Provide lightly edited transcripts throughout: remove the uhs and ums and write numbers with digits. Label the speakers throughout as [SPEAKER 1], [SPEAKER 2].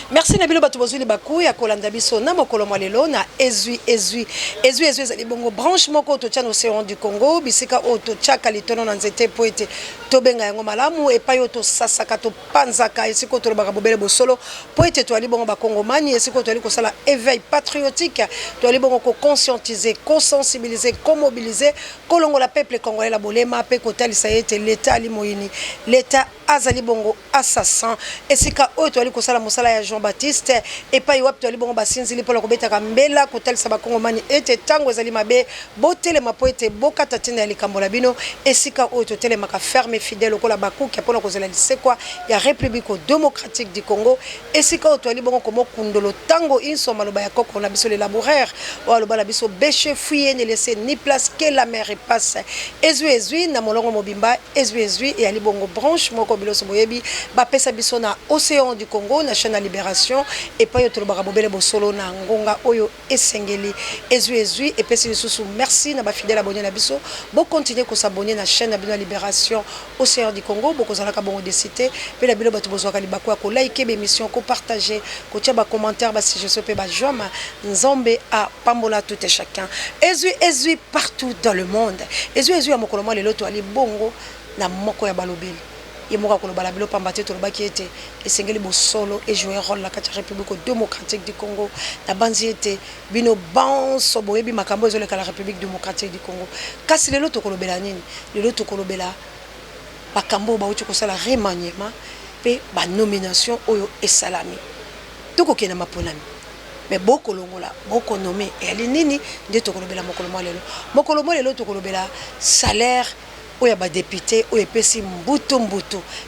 [SPEAKER 1] Merci Nabilo Batubozuli Bakou ya kolanda biso na mokolo mwalelo na ezui ezali bongo branche moko to tchano océan du Congo bisika oto tchaka litono na nzete poete tobenga yango malamu e payo to sasaka to panzaka esiko to baka bobele bosolo poete to ali bongo ba kongomani esiko to ali ko sala éveil patriotique to ali bongo ko conscientiser ko sensibiliser ko mobiliser kolongo la peuple congolais la bolema pe ko talisa ete l'état ali moyini l'état azali bongo assassin esika oyo to ali ko sala mosala ya Jean-Baptiste et pas yop to ali bongo basinzili pour la kobeta kambela ko talisa ba kongomani ete tango ezali mabe botele mapoete bokata tina ya likambola bino esika oyo to tele maka ferme fidèle ko la baku ki pona ko zela lisekwa ya République démocratique du Congo esika oyo to ali bongo komo kundolo tango inso maloba ya koko na biso les laboureurs o aloba la biso bêcher fuyer ne laisser ni place que la mer passe ezui na molongo mobimba ezui et ali bongo branche moko biloso boyebi ba pesa biso na océan du Congo na chaîne Libération et pas yo to lobaka bobele bosolo na ngonga oyo esengeli ezui et pesa lisusu merci na ba fidèle abonné na biso bo continuer ko s'abonner na chaîne na Libération océan du Congo boko zalaka bongo de cité pe la bilo bato bozwaka libako ko like be émission ko partager ko tia ba commentaire ba si je sais ba joma nzombe a pambola tout et chacun ezui partout dans le monde ezui ya mokolo lelo to ali bongo na moko ya balobeli yemoka ko lobala bilo pambate to lobaki ete esengeli bosolo et jouer rôle la kati République démocratique du Congo na banzi ete bino banso boyebi makambo ezoleka la République démocratique du Congo kasi lelo to kolobela nini lelo to kolobela bakambo ba uti ko sala remaniement pe ba nomination oyo esalami toko kena maponami mais boko longola boko nommé et ali nini nde to kolobela mokolo lelo to kolobela salaire oya ba député oyo pesi mbuto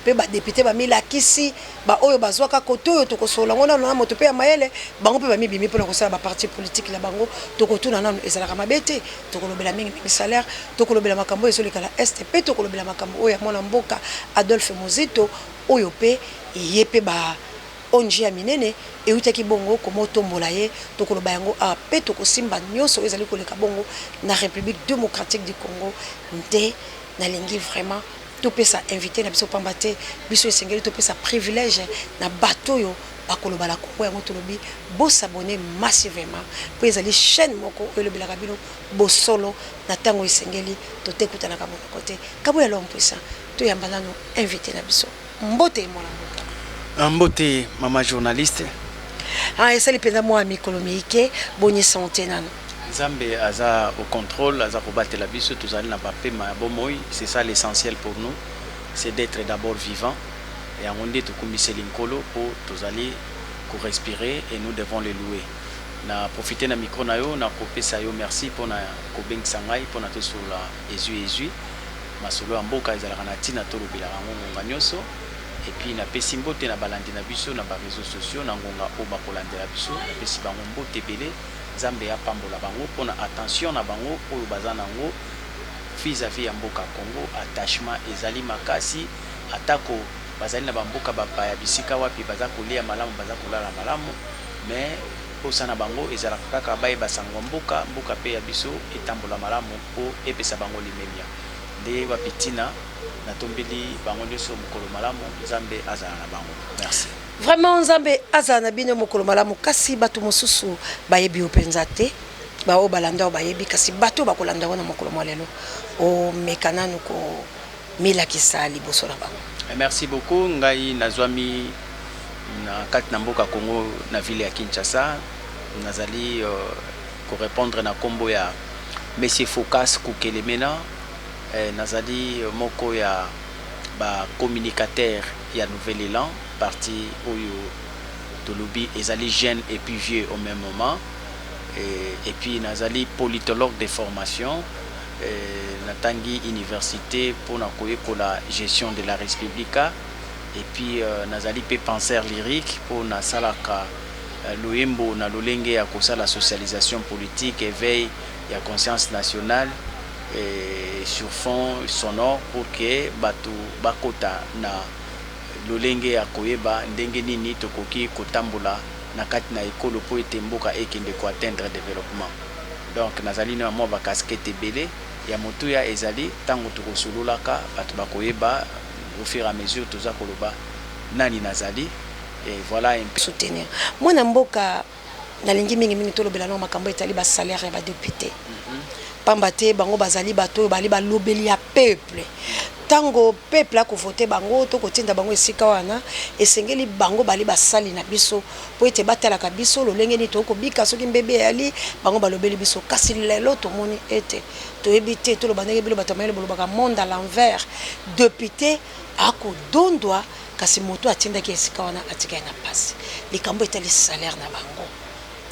[SPEAKER 1] pe ba député ba milakisi ba oyo bazwaka koto oyo to kosola ngona na moto pe ya mayele bango pe ba mibimi pona kosala ba parti politique la bango to kotuna nanu ezalaka mabete to kolobela mingi salaire to kolobela makambo ezoleka la STP to kolobela makambo oyo mona mboka Adolphe Mozito oyo pe yepe ba onji ya minene e utaki bongo komo tombola ye to koloba yango a pe to kosimba nyoso ezali koleka bongo na République démocratique du Congo nde na lingi vraiment to pesa invité na biso pambate biso esengeli to pesa privilège na bato yo bakoloba la Congo yango to lobi bo s'abonner massivement po ezali chaîne moko oyo lobelaka bino bo solo na tango esengeli to tekutana ka mona côté kabo ya lompesa to yamba nano invité na biso mbote mona
[SPEAKER 2] mbote mama journaliste
[SPEAKER 1] esali penda moi mikolo miike boni santé nano
[SPEAKER 2] Zambé aza au contrôle, aza kobattre la biso, tous allons na papé ma bomoy, c'est ça l'essentiel pour nous, c'est d'être d'abord vivant et on dit tout comme linkolo pour tous aller pour respirer et nous devons le louer. Na profiter na micro na yo, na kopé sa yo merci pour na kobeng sangai pour na to sur la ezui masolo amboka ezalaka na tina to lobela ngonga nyoso et puis na pesimbote na balandi na biso na ba réseaux sociaux na ngonga o bakolanda la biso na pesi bango mbote belé Zambé a pambola bango pona attention na bango oyo bazana ngo vis-à-vis ya mboka Congo attachement ezali makasi atako bazali na bamboka bapaya bisika wapi baza kolia malamu baza kolala malamu mais osana bango ezala kaka baye basango mboka pe ya biso etambola malamu po epesa bango limemia nde wapitina na tombeli bango nyoso mokolo malamu Zambé azala na bango merci.
[SPEAKER 1] Vraiment Nzambe azana bino mokolo malamu kasi bato mosusu bayebi openza te ba o balanda bayebi kasi bato bakolanda wana mokolo mwalelo o mekananu ko milakisa liboso na bango.
[SPEAKER 2] Merci beaucoup ngai nazwami na kati na mboka Congo na ville ya Kinshasa nazali ko répondre na kombo ya Monsieur Focas Kukelemena nazali moko ya ba communicateur ya Nouvel Élan parti oyo tolobi ezali jeune et puis vieux au même moment et puis nazali politologue de formation natangi université pour na koyekola gestion de la Respublica et puis nazali pe penseur lyrique pour na salaka loyembo na lolenge ya kosala socialisation politique éveil ya conscience nationale et sur fond sonore pour que bato bakota na lolenge ya koyeba ndenge nini tokoki kotambola na kati na ekolo po ete mboka ekende ko atteindre développement. Donc nazali na mwa ba casquette belé ya motu ya ezali tango tokosololaka bato bakoyeba au fur et à mesure toza koloba nani nazali Et voilà un peu.
[SPEAKER 1] Soutenir. Moi na mboka nalingi mingi tolobela no makambo etali ba salaire ya ba député. Pamba te bango bazali bato bali ba lobeli ya peuple. Tango peuple a voté bango to kotinda bango esika wana esengeli bango bali basali na biso po ete batala ka biso lolenge ni to ko bika soki mbebe yali bango balobeli biso kasi lelo to moni ete to ebité to lo bandenge bilo batamele bolo baka monde à l'envers député ako dondwa kasi moto atinda ki esika wana atika na passe likambo etali salaire na bango.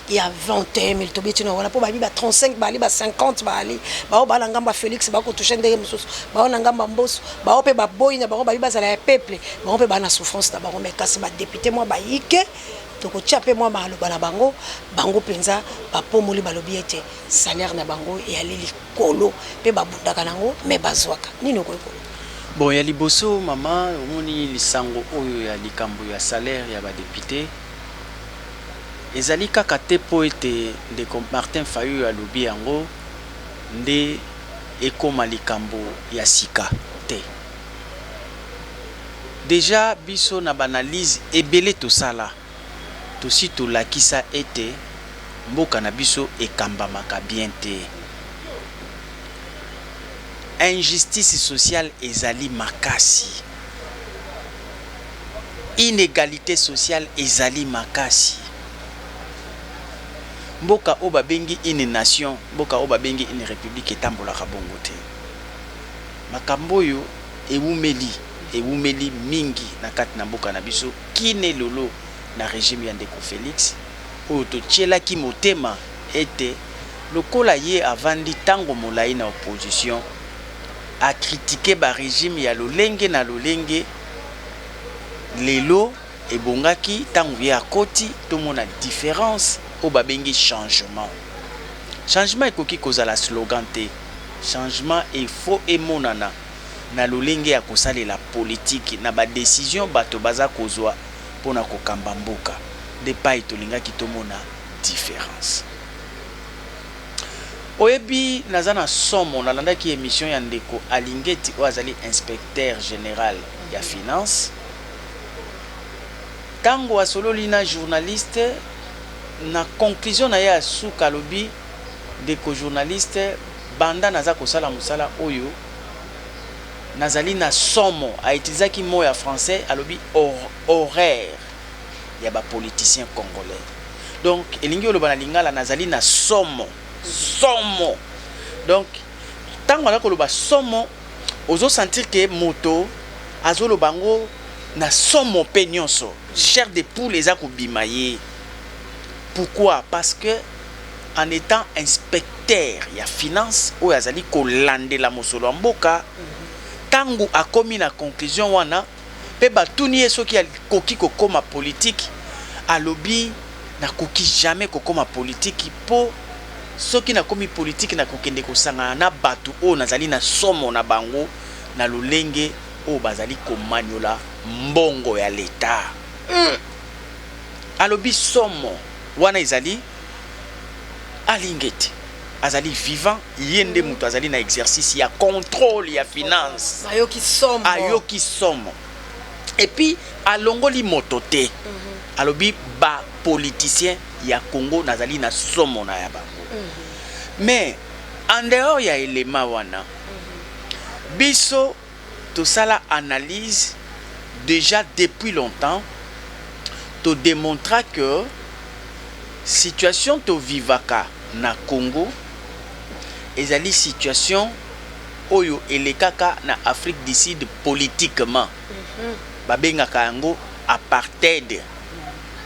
[SPEAKER 1] Il y a 21 000 tobiti no wana po bali ba 35 bali ba 50 bali ba bala ngamba Félix ba ko toucher ndenge mususu ba na ngamba Mbosso ba pe ba boy na ba bali ba zala ya peuple ba pe ba na souffrance na bango mais kasi ba député moi ba yike to ko chape moi ba lo bana bango bango penza ba pomoli ba lobi ete salaire na bango et ali likolo pe ba bundaka nango mais bazwaka nino ko ko.
[SPEAKER 2] Bon ya liboso mama omoni lisango oyo ya likambo ya salaire ya ba député. Ezali kaka te po ete ndeko Martin Fayulu alobi yango nde ekoma likambo ya sika te. Déjà biso na banalise ebele tosala tosi tolakisa ete mboka na biso ekambamaka bien te. Injustice sociale ezali makasi. Inégalité sociale ezali makasi. Mboka oba bengi une nation, mboka oba bengi une république etambola kabongo te. Makambo yo ewumeli mingi na kati na mboka na biso kine lolo na régime ya ndeko Félix oyo totiela ki motema ete lokola ye avandi tango molai na opposition a critiquer ba régime ya lolenge na lolenge lelo ebongaki tango ye akoti tomona différence au babengi changement. Changement ekoki kozala slogan te. Changement il faut emonana na lolenge ya kosalela politique na ba décision bato baza kozwa pona kokamba mboka. De pa etolinga kitomona différence. Oyebi nazana somo nalanda ki émission ya ndeko Alingeti o azali inspecteur général ya finance. Tango asololi na journaliste na conclusion na ya suka lobi ndeko journaliste banda naza kosala musala oyo nazali na somo a utilizaki mot ya français alobi horaire ya ba politicien congolais. Donc elingi oloba na lingala nazali na somo. Donc tango na koloba somo ozo sentir que moto azolo bango na somo pe nyonso chair de poule eza kobimaye. Pourquoi? Parce que en étant inspecteur ya finance ou azali kolande la mosolo mboka tangu akomi na conclusion wana pe batuni eso ki koki kokoma politique alobi na koki jamais kokoma politique po soki na komi politique na kokende kosanga na batu o nazali na somo na bango na lolenge o bazali komanyola mbongo ya leta. Alobi somo wana ezali Alingeti azali vivant yende mutu azali na exercice ya contrôle ya finance ayoki somo et puis alongoli motote alobi ba politicien ya Congo nazali na somo na ya bango. Mais en dehors ya élément wana biso tosala analyse déjà depuis longtemps to démontra que situation to vivaka na Congo ezali situation oyo elekaka na Afrique du Sud politiquement. Babengaka yango apartheid.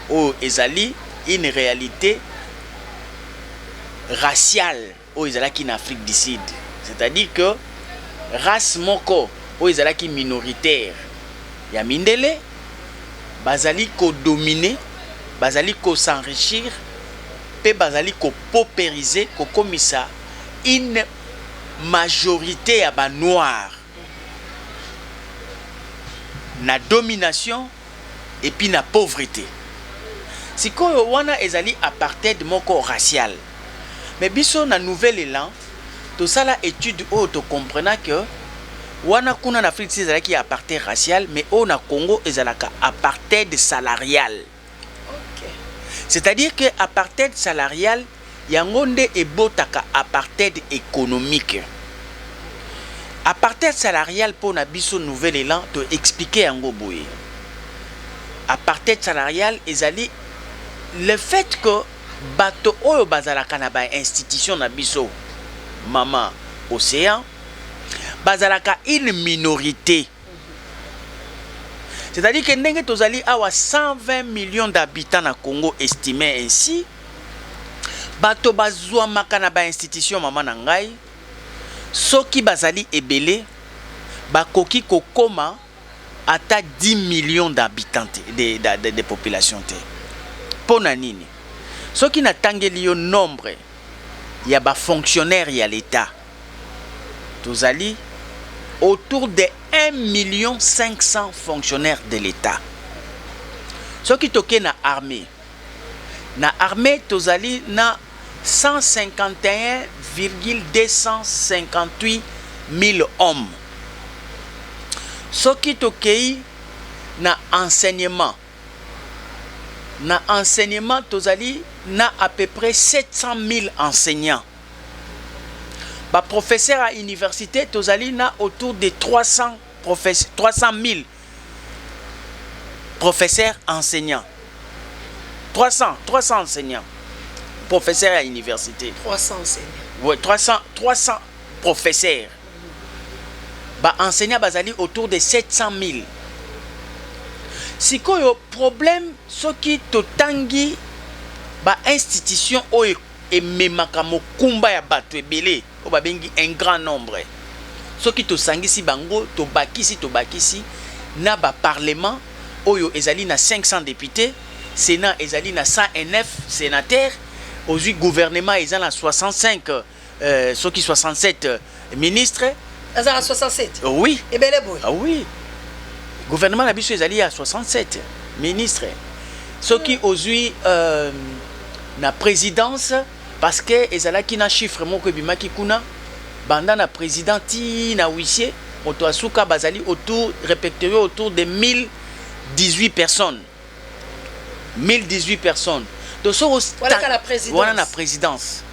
[SPEAKER 2] Oyo ezali une réalité raciale oyo ezalaki na Afrique du Sud. C'est-à-dire que race moko oyo ezalaki minoritaire ya mindele bazali ko dominer, bazali ko s'enrichir, pe bazali ko paupériser, ko komisa une majorité à ba noir na domination et puis na pauvreté. Sikoyo wana ezali apartheid moko racial. Mais biso na nouvel élan to sala étude o to comprenant que wana kuna na Afrique ezalaki apartheid racial, mais au na Congo ezalaka apartheid salarial. C'est-à-dire que apartheid salarial yango nde ebotaka apartheid économique. Apartheid salarial pour na biso nouvel élan to expliquer yango boye. Apartheid salarial ezali le fait que bato oyo bazalaka na ba institution na biso mama océan bazalaka une minorité. C'est-à-dire que ndenge tozali awa 120 millions d'habitants na Congo estimé ainsi, bato bazwa makana ba institution mama na ngai, soki bazali ebele, bakoki kokoma ata 10 millions d'habitants de population te. Pona nini? Soki natangeli yo nombre ya ba fonctionnaires ya l'État, tozali autour de 1 500 000 fonctionnaires de l'État. Ce qui toke na armée tozali na 151,258 000 hommes. Ce qui toke na enseignement tozali na à peu près 700 000 enseignants. Ba professeur à université tozali na autour de 300 000 professeurs enseignants. 300 enseignants professeurs à université.
[SPEAKER 1] 300 enseignants.
[SPEAKER 2] Oui, 300 professeurs. Ba enseignants bazali autour de 700 000. Sikoyo problème soki totangi ba institution oyo ememaka mokumba ya bato ebele o babengi un grand nombre. Soki tosangisi bango tobakisi na ba parlement oyo ezali na 500 députés, sénat ezali na 109 sénateurs, aujourd'hui gouvernement ezali na 65 soki 67 ministres.
[SPEAKER 1] Azara 67.
[SPEAKER 2] Oui.
[SPEAKER 1] Ebele boy.
[SPEAKER 2] Ah oui. Gouvernement na biso ezali à 67 ministres. Soki aujourd'hui na présidence parce que ezalaki na chiffre moko ebimaki kuna banda na présidenti na huissier moto asuka bazali autour répertorié autour de 1018 personnes. 1018 personnes. Donc
[SPEAKER 1] voilà la présidence.
[SPEAKER 2] Voilà la présidence.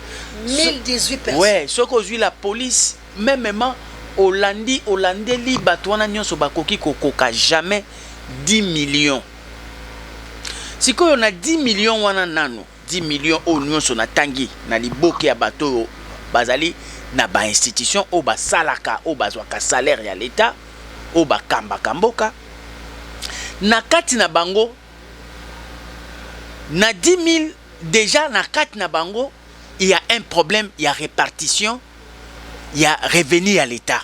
[SPEAKER 1] 1018 personnes.
[SPEAKER 2] Ouais, ce qu'aujourd'hui la police même Hollandeli batwana nyonso bakoki kokoka jamais 10 millions. Si ko on a 10 millions wana nano 10 millions au nyonso na tangi na liboke ya bato bazali na ba institution o ba salaka o bazwaka salaire ya l'État o ba kamba kamboka na kati na bango na 10 000 déjà na kati na bango il y a un problème, il y a répartition, il y a revenu à l'État.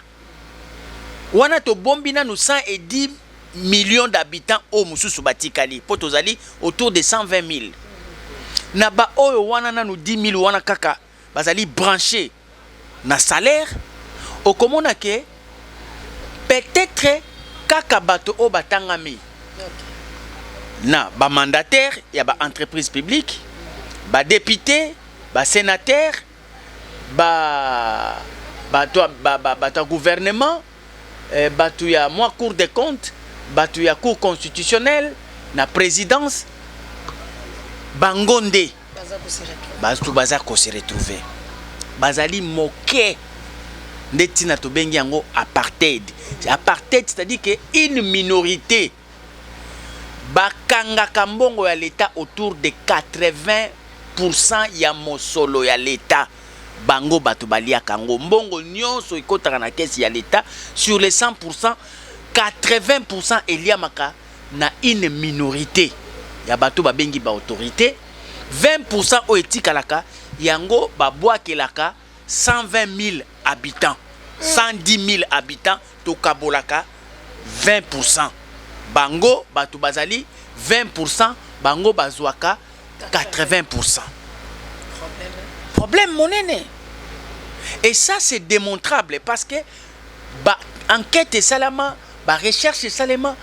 [SPEAKER 2] Wana to bombina nous 110 millions d'habitants au mususu batikali potozali autour de 120 000. Na ba oyo wana na nous 10 000 wana kaka bazali branché na salaire au komona ke peut-être kaka bato o batangami na ba mandataire ya ba entreprise publique ba député ba sénateur ba gouvernement batu ya moi cour des comptes batu ya cour constitutionnelle na présidence bangonde baza ko se retrouver bazali moke ndeti na tobengi yango apartheid. Apartheid c'est-à-dire que une minorité bakanga kambongo ya l'État autour de 80% ya mosolo ya l'État bango bato balia kango mbongo nyonso ikotaka na kesi ya l'État sur les 100% 80% eliamaka na une minorité ya bato babengi ba autorité 20% o etikalaka yango babwakelaka 120 000 habitants 110 000 habitants to kabolaka 20% bango bato bazali 20% bango bazwaka 80%. Problème monene. Et ça c'est démontrable parce que ba enquête salama, ba recherche salama,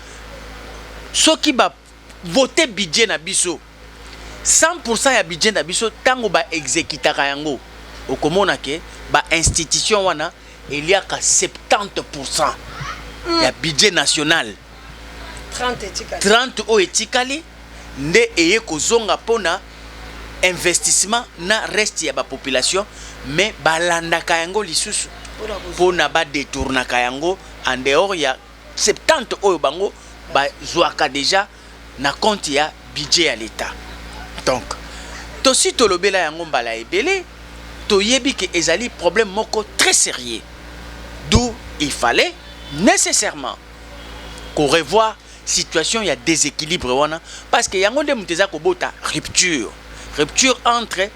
[SPEAKER 2] ceux qui ba voter budget na biso 100% ya budget na biso tango ba exécutaka yango okomona ke ba institution wana il y a ka 70%. ya budget national
[SPEAKER 1] 30
[SPEAKER 2] oyo etikali nde eye kozonga mpona investissement na reste ya population, mais balandaka yango lisusu mpona badetournaka yango en dehors ya 70 oyo bango bazwaka déjà na compte ya budget ya l'État. Donc tosi tolobela yango mbala ebele toyebi ke ezali problème moko très sérieux, d'où il fallait nécessairement qu'on revoie situation ya déséquilibre wana, parce que yango nde muteza kobota rupture entre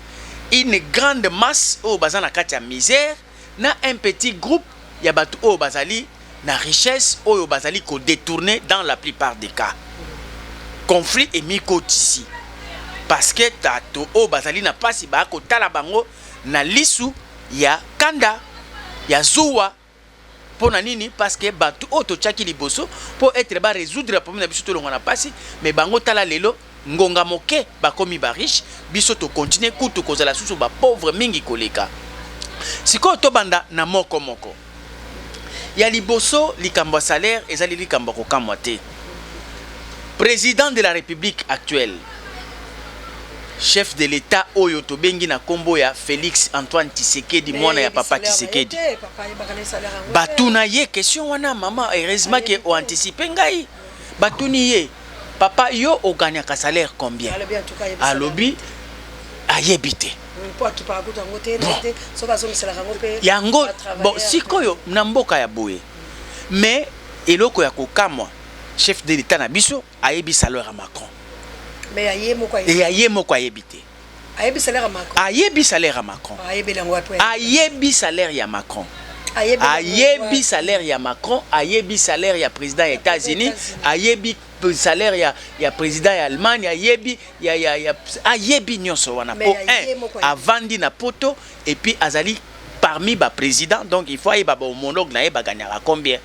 [SPEAKER 2] une grande masse au bazan na kati ya misère na un petit groupe ya batu au bazali na richesse au bazali ko détourner dans la plupart des cas. Conflit et mikotisi parce que tato au bazali na pasi ba ko tala bango na lisu ya kanda ya zuwa pona nini, parce que batu oto chaki liboso pour être ba résoudre le problème na biso to longa na pasi, mais bango tala lelo ngonga moke bakomi ba riche biso to continuer kutu kozala susu ba pauvre mingi koleka. Siko to banda na moko ya liboso likambo salaire ezali likambo ko kamwa te. Président de la République actuelle, chef de l'État oyo to bengi na kombo ya Félix Antoine Tshisekedi, mwana ya papa Tshisekedi, batuna ye question wana mama, heureusement que o anticiper ngai batuni ye papa yo o gagna ka salaire combien alobi ayebite yango bon sikoyo na mboka ya boye, mais eloko ya kokamwa chef de l'État na biso ayebi salaire à Macron,
[SPEAKER 1] mais
[SPEAKER 2] aye moko ayebite
[SPEAKER 1] ayebi salaire à Macron,
[SPEAKER 2] ayebi salaire à Macron, ayebi salaire ya Macron, ayebi salaire ya Macron, ayebi salaire ya président des États-Unis, ayebi salaire ya président ya Allemagne, ayebi ayebi nyonso wana po un avandi na poto et puis azali parmi ba président, donc il faut ayeba ba homologue na yeba gagnera combien,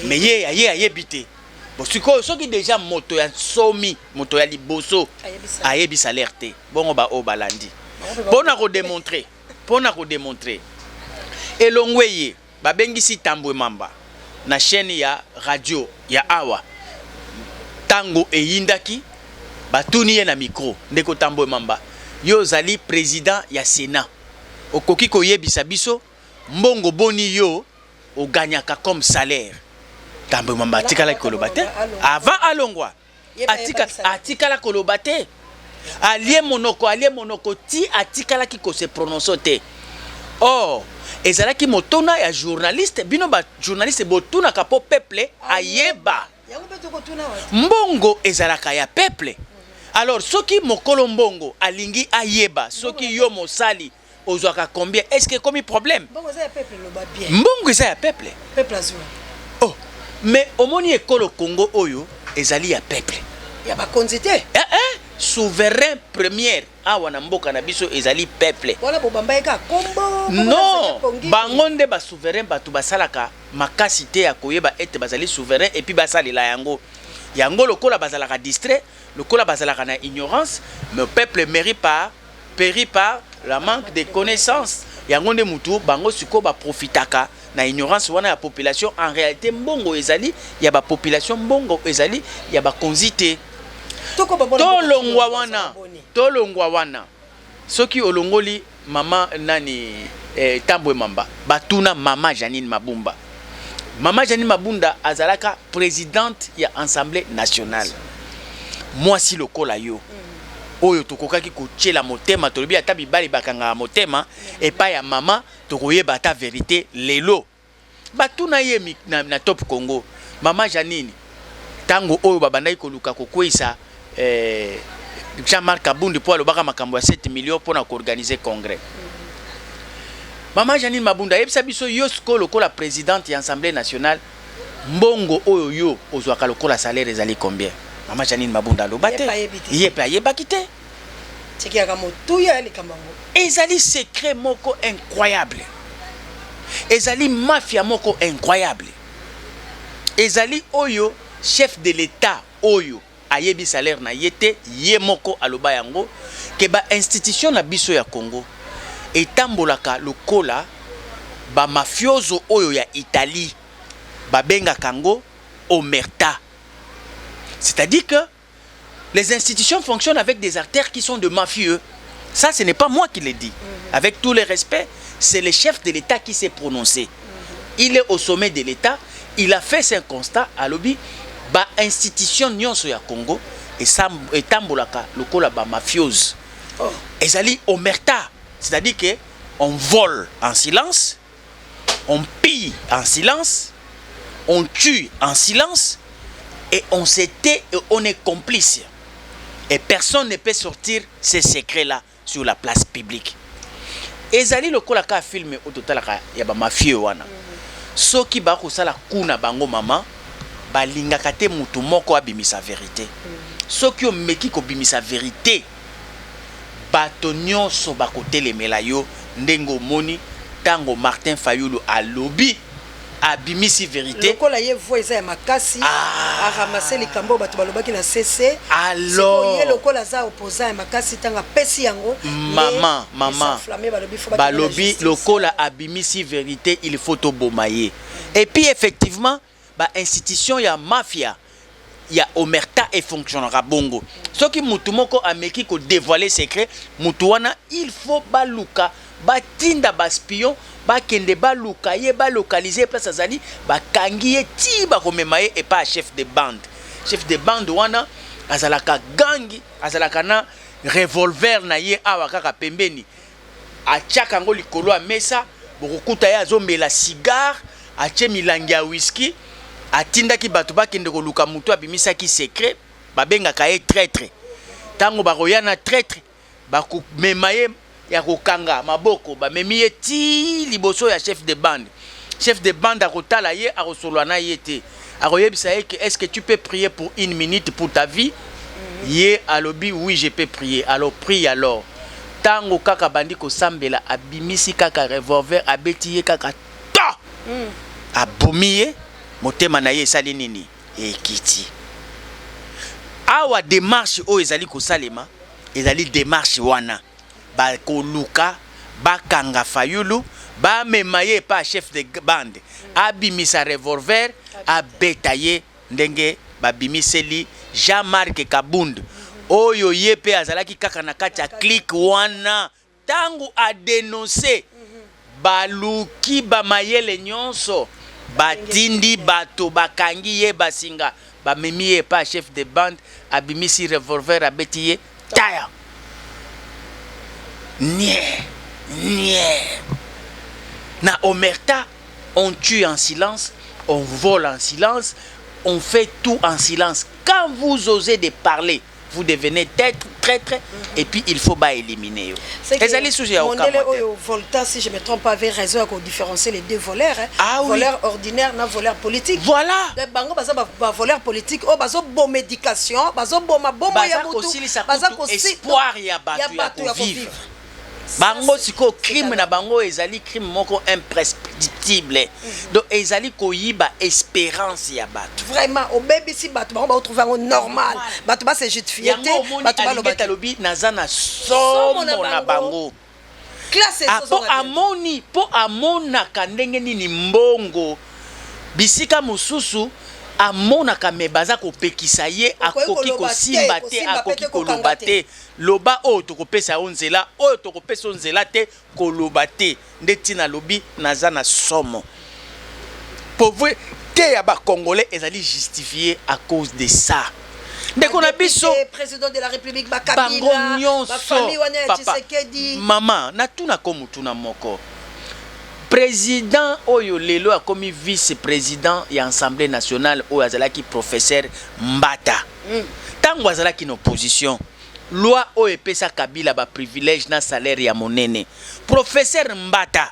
[SPEAKER 2] mais ye ayebite bon siko soki déjà moto ya somi moto ya liboso ayebi salaire te bongo ba o balandi pona ko démontrer elongweye babengisi Tambwe Mamba na chaîne ya radio ya awa tango eyindaki batuni ye na micro ndeko Tambwe Mamba yo zali président ya Sénat okoki koyebisa biso mbongo boni yo o gagnaka comme salaire. Tambwe Mamba atikala kolobate avant alongwa atikala kolobate alie monoko ti atikala ki ko se prononcer te. Or ezalaki motona ya journaliste bino ba journaliste botuna ka po peuple ayeba mbongo ezalaka ya peuple. Alors soki mokolo mbongo alingi ayeba soki yo mosali ozwaka combien, est-ce que comme problème mbongo eza ya peuple
[SPEAKER 1] azwa.
[SPEAKER 2] Oh mais omoni ekolo Congo oyo ezali ya peuple
[SPEAKER 1] ya ba konzite
[SPEAKER 2] souverain premier awa na mboka na biso ezali peuple.
[SPEAKER 1] Wala bobamba eka kombo
[SPEAKER 2] non bangonde ba souverain batu basalaka makasi te ya koyeba ete bazali souverain et puis basalela yango lokola bazalaka distrait, lokola bazalaka na ignorance, mais peuple périt par la manque de connaissances. Yango nde mutu bango siko ba profitaka na ignorance wana ya population. En réalité mbongo ezali ya ba population, mbongo ezali ya ba konzite. Tolongwa wana soki olongoli mama nani Tambwe Mamba batuna mama Janine Mabunda. Mama Janine Mabunda azalaka présidente ya Assemblée nationale. Moi si lokola yo oyo tokokaki kotiela motema tolobi ata bibali bakanga motema epa ya mama tokoyeba ta vérité lelo batuna ye na Top Congo mama Janine tango oyo babandaki koluka kokwisa Jean-Marc Kabundi po alobaka makambo ya 7 millions pour organiser congrès. Mama Janine Mabunda yebisa biso yo sko lokola présidente ya Assemblée nationale mbongo oyo yo ozwaka lokola salaire ezali combien? Mama Janine Mabunda lobate yepe ayebaki te
[SPEAKER 1] tikiaka motuya likambango
[SPEAKER 2] ezali secret moko incroyable, ezali mafia moko incroyable, ezali oyo chef de l'État oyo ayebi salaire na yete ye moko aloba yango ke ba institution na biso ya Congo etambolaka lokola ba mafioso oyo ya Italie babenga kango omerta. C'est-à-dire que les institutions fonctionnent avec des acteurs qui sont de mafieux. Ça, ce n'est pas moi qui le dis. Avec tout le respect, c'est le chef de l'État qui s'est prononcé. Il est au sommet de l'État. Il a fait ce constat à l'objet. Ba institution nyonso ya Congo et tambolaka lokola ba mafieuse. Ezali omerta. C'est-à-dire que on vole en silence, on pille en silence, on tue en silence, et on se tait et on est complice. Et personne ne peut sortir ces secrets-là sur la place publique. Ezali lokola ka film au total ya ba mafieux wana. Soki ba ko sala kuna bango mama ba lingaka te mutu moko abimisa vérité. Soki o meki ko bimisa vérité bato nyonso ba ko telemela yo ndengo moni tango Martin Fayulu alobi abimisi vérité.
[SPEAKER 1] Lokola ye voiza ya makasi a ramasser les kambo bato balobaki na CC.
[SPEAKER 2] Alors
[SPEAKER 1] ye lokola za opposant ya makasi tanga pesi yango
[SPEAKER 2] maman balobi lokola abimisi vérité il faut to bomaye. Et puis effectivement ba institution ya mafia ya omerta et fonctionnera bongo. Ce qui mutu moko ameki ko dévoiler secret mutu wana il faut baluka batinda baspion bakende baluka ye ba localiser place azali bakangi ye ti bakomema ye et pas chef de bande wana azalaka gangi azalaka na revolver na ye awa kaka pembeni atiaka ngo likolo ya mesa bokokuta ye azomela cigare atie milangi ya whisky atindaki bato bakende koluka mutu abimisaki secret babengaka ye traître tango bakoya na traître bakomema ye ya kokanga maboko bamemi ye ti liboso ya chef de bande akotala ye akosolwa na ye te akoyebisa ye que est-ce que tu peux prier pour 1 minute pour ta vie ye alobi oui je peux prier alors prie alors tango kaka bandi kosambela abimisi kaka revolver abeti ye kaka ta abomi ye motema na ye esali nini ekiti awa démarche oyo ezali kosalema ezali démarche wana ba koluka bakanga Fayulu ba memaye pa chef de bande abimisa revolver abetaye ndenge babimiseli Jean-Marc Kabund oyo yepe azalaki kaka na kati ya clique wana tangu a dénoncer baluki bamayele nyonso batindi bato bakangi ye basinga bamemi ye pa chef de bande abimisi revolver abeti ye taya. Na omerta, on tue en silence, on vole en silence, on fait tout en silence. Quand vous osez de parler, vous devenez traître et puis il faut pas éliminer.
[SPEAKER 1] Volta, si je ne me trompe pas, avait raison à différencier les deux voleurs. Hein.
[SPEAKER 2] Ah,
[SPEAKER 1] voleur ordinaire et voleur politique.
[SPEAKER 2] Voilà.
[SPEAKER 1] Voleur politique, bazo bon médication, bazo bon
[SPEAKER 2] espoir ya batu vivre. Bango siko crime na bango ezali crime moko imprescriptible. Donc ezali koyiba espérance ya batu.
[SPEAKER 1] Vraiment au baby si batu ba retrouver en normal. Batu ba se justifier
[SPEAKER 2] batu ba lobi nazana somo na bango.
[SPEAKER 1] Classe
[SPEAKER 2] po amoni po amona kandenge nini mbongo bisika mususu amonaka me baza kopekisa ye akoki kosimba te akoki koloba te loba oyo tokopesa yo nzela oyo tokopesa yo nzela te koloba te nde ntina lobi naza na somo pauvre te ya bakongolais ezali justifié à cause de ça ndeko na biso
[SPEAKER 1] président de la république bakabila bafamille wana ya Tshisekedi
[SPEAKER 2] mama natuna ko mutuna moko président oyo lelo a commis vice-président et assemblée nationale oyo azalaki professeur Mbata tango azalaki na opposition loi oyo epesa Kabila ba privilège na salaire ya monene professeur Mbata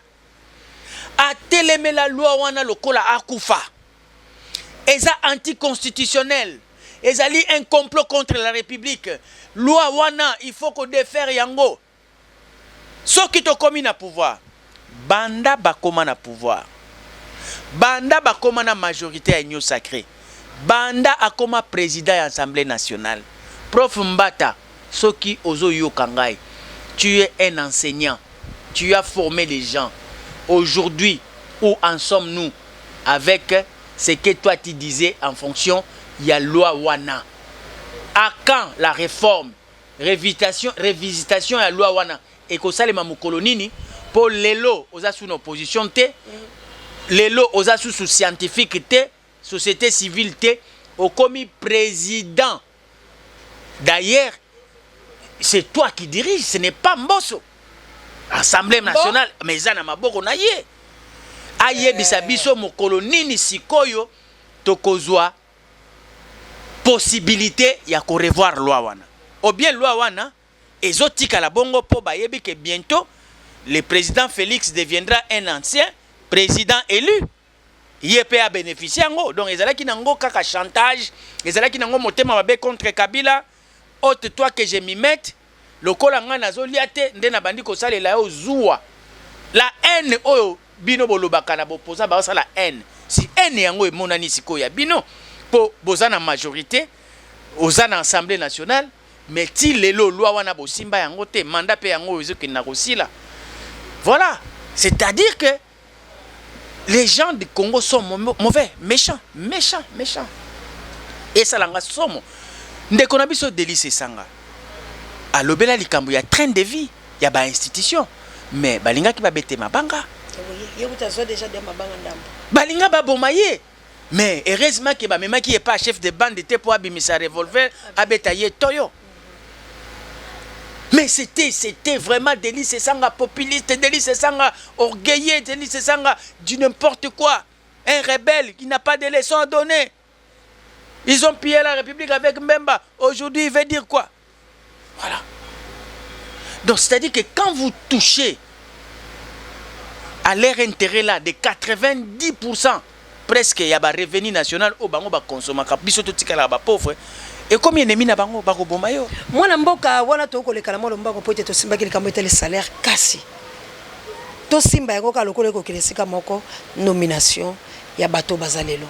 [SPEAKER 2] a telemé la loi wana lokola akufa eza anticonstitutionnel ezali un complot contre la république loi wana il faut ko défaire yango soki to komi na pouvoir banda bakoma na pouvoir banda bakoma na majorité à union sacrée banda akoma président à l'Assemblée nationale prof Mbata soki ozo yokangai tu es un enseignant tu as formé les gens aujourd'hui où en sommes-nous avec ce que toi tu disais en fonction il y a loi wana. À quand la réforme, révisitation à loi wana et que ça les mamukolonini pour lelo aux sous une opposition te, lelo aux sous scientifique te, société civile te, au commis président. D'ailleurs, c'est toi qui dirige, ce n'est pas Mbosso. Assemblée nationale, mais ça n'a pas beaucoup naïe. Aïe bisabiso mokolonini sikoyo tokozwa possibilité ya ko revoir loi wana. Ou bien loi wana ezotika la bongo po bayebi que bientôt le président Félix deviendra un ancien président élu. Yépe a bénéficié ngo. Donc ezalaki nango kaka chantage, ezalaki nango motema mabe contre Kabila. Ôte toi que je m'y mette. Lokola nga nazolia te nde na bandi ko salela yo zuwa. La haine oyo bino bolobaka na bopoza ba la haine. Si haine yango e monani sikoya bino po bozana majorité ozana assemblée nationale mais ti lelo loi wana bosimba yango te mandat pe yango ezoki na kosila. Voilà, c'est-à-dire que les gens du Congo sont mauvais, méchants. Et ça langa somo. Ndeko na biso Délice Sanga. A lobela likambo ya train de vie, ya ba institution. Mais balinga ki ba bete mabanga.
[SPEAKER 1] Oui, vous déjà des mabanga ndambo.
[SPEAKER 2] Balinga ba bomaye. Mais heureusement que ba mema qui est pas chef de bande était pour abimisa revolver abetaye toyo. Mais c'était vraiment Délice Sanga populiste, Délice Sanga orgueilleux, Délice Sanga du n'importe quoi. Un rebelle qui n'a pas de leçons à donner. Ils ont pillé la République avec Mbemba. Aujourd'hui, il veut dire quoi? Voilà. Donc, c'est-à-dire que quand vous touchez à leur intérêt là de 90%, presque, il y a un revenu national au bango ba consommer biso to tikala ba pauvre. Et combien de mina bango ba ko bomayo?
[SPEAKER 1] Moi na mboka wana to ko lekala mo mbako pote to simba kili kambo le salaire kasi. To simba yango ka lokole ko kilesika moko nomination ya bato bazalelo.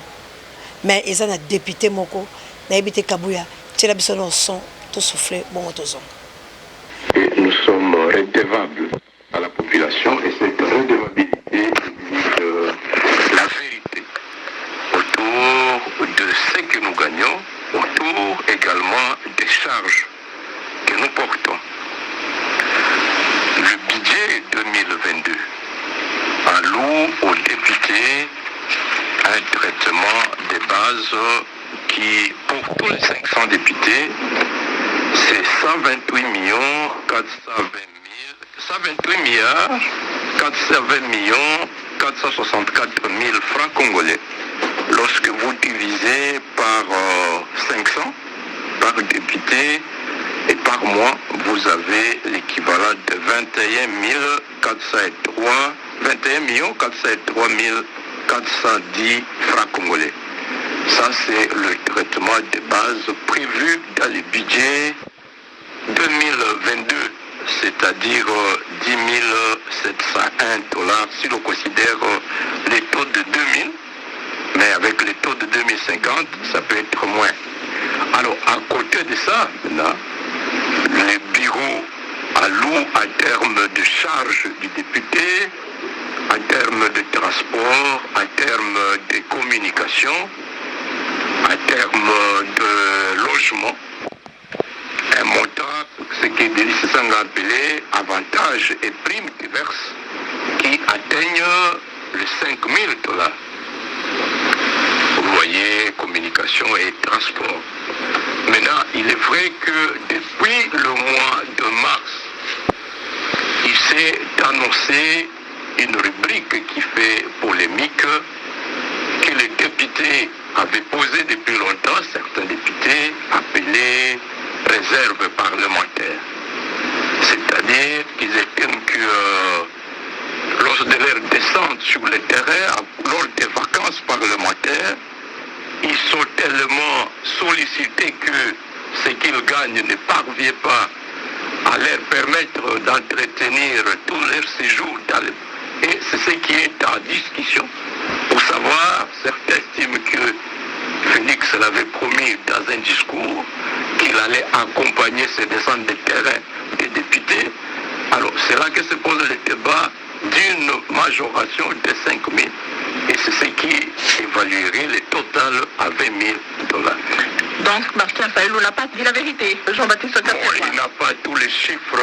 [SPEAKER 1] Mais ils ont un député moko na habité Kabuya, tela biso no son to souffler bon to zong.
[SPEAKER 3] Nous sommes redevables à la population et cette redevabilité exige la vérité autour de ce que nous gagnons, autour également des charges que nous portons. Le budget 2022 alloue aux députés un traitement de base qui, pour tous les 500 députés, c'est 128 milliards 464 000 francs congolais. Lorsque vous divisez par 500, par député et par mois, vous avez l'équivalent de 21 403 410 francs congolais. Ça, c'est le traitement de base prévu dans le budget 2022, c'est-à-dire 10 701 $ si l'on considère les taux de 2000, mais avec les taux de 2050, ça peut être moins. Alors, à côté de ça, là, les bureaux allouent à terme de charges du député, à terme de transport, à terme de communication, à terme de logement, un montant, ce que Délice Sanga a appelé avantages et primes diverses, qui atteignent les 5 000 $. Vous voyez, communication et transport. Maintenant, il est vrai que depuis le mois de mars, il s'est annoncé une rubrique qui fait polémique que les députés avaient posé depuis longtemps, certains députés appelés réserve parlementaire. C'est-à-dire qu'ils estiment que lors de leur descente sur le terrain, lors des vacances parlementaires, ils sont tellement sollicités que ce qu'ils gagnent ne parvient pas à leur permettre d'entretenir tout leur séjour et c'est ce qui est en discussion. Pour savoir, certains estiment que Félix l'avait promis dans un discours qu'il allait accompagner ces descentes de terrain des députés. Alors, c'est là que se pose le débat d'une majoration de 5 000. Et c'est ce qui évaluerait le total à 20 000 dollars.
[SPEAKER 4] Donc, Martin Fayulu n'a pas dit la vérité. Jean-Baptiste Kassé.
[SPEAKER 3] Il n'a pas tous les chiffres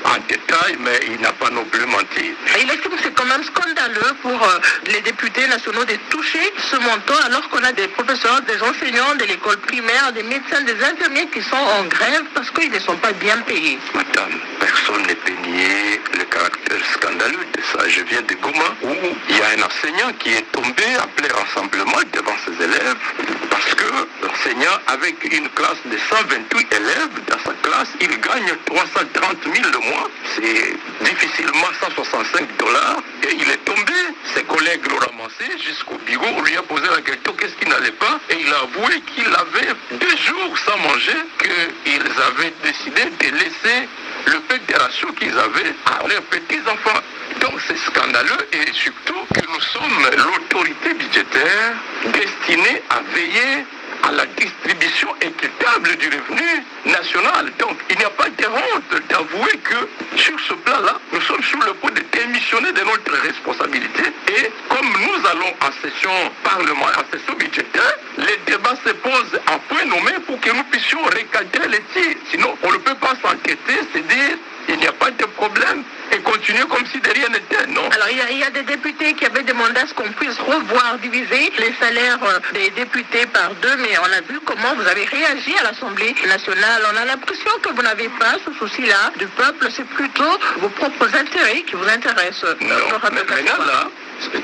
[SPEAKER 3] en détail, mais il n'a pas non plus menti.
[SPEAKER 4] Il estime que c'est quand même scandaleux pour les députés nationaux de toucher ce montant alors qu'on a des professeurs, des enseignants de l'école primaire, des médecins, des infirmiers qui sont en grève parce qu'ils ne sont pas bien payés.
[SPEAKER 3] Madame, personne ne peut nier le caractère scandaleux de ça. Je viens de Goma où il y a un enseignant qui est tombé en plein rassemblement devant ses élèves parce que l'enseignant, avec une classe de 128 élèves dans sa classe, il gagne 330 000 le mois. C'est difficilement 165 dollars. Et il est tombé. Ses collègues l'ont ramassé jusqu'au bureau. On lui a posé la question qu'est-ce qui n'allait pas. Et il a avoué qu'il avait 2 jours sans manger, qu'ils avaient décidé de laisser le peu de rations qu'ils avaient à leurs petits-enfants. Donc c'est scandaleux et surtout que nous sommes l'autorité budgétaire destinée à veiller à la distribution équitable du revenu national. Donc il n'y a pas de honte d'avouer que sur ce plan-là, nous sommes sur le point de démissionner de notre responsabilité. Et comme nous allons en session parlementaire, en session budgétaire, les débats se posent en point nommé pour que nous puissions recadrer les tirs. Sinon, on ne peut pas s'enquêter, se dire il n'y a pas de problème et continuer comme si de rien n'était, non.
[SPEAKER 4] Alors il y a des députés qui avaient demandé à ce qu'on puisse revoir, diviser les salaires des députés par 2, mais on a vu comment vous avez réagi à l'Assemblée nationale. On a l'impression que vous n'avez pas ce souci-là du peuple, c'est plutôt vos propres intérêts qui vous intéressent.
[SPEAKER 3] Non, mais maintenant là,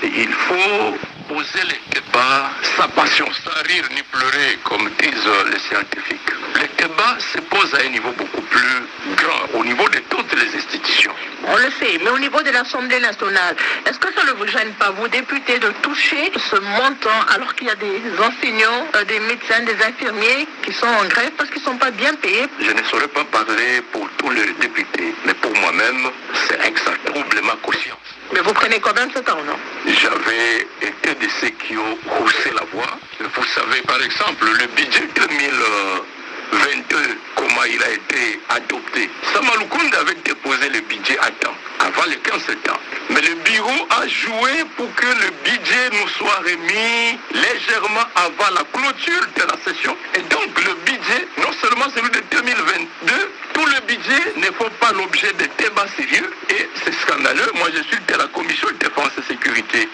[SPEAKER 3] il faut poser les débats sans passion, sans rire ni pleurer, comme disent les scientifiques. Les débats se posent à un niveau beaucoup plus grand, au niveau de toutes les institutions.
[SPEAKER 4] On le sait, mais au niveau de l'Assemblée nationale, est-ce que ça ne vous gêne pas, vous députés, de toucher ce montant alors qu'il y a des enseignants, des médecins, des infirmiers qui sont en grève parce qu'ils ne sont pas bien payés?
[SPEAKER 3] Je ne saurais pas parler pour tous les députés, mais pour moi-même, c'est vrai que ça trouble ma conscience.
[SPEAKER 4] Mais vous prenez quand même ce temps, non?
[SPEAKER 3] J'avais été de ceux qui ont haussé la voix. Vous savez, par exemple, le budget 2022, comment il a été adopté. Samaloukounda avait déposé le budget à temps, avant le 15 septembre. Mais le bureau a joué pour que le budget nous soit remis légèrement avant la clôture de la session. Et donc le budget, non seulement celui de 2022, tout le budget ne font pas l'objet de débats sérieux et c'est scandaleux. Moi je suis de la commission de défense et sécurité.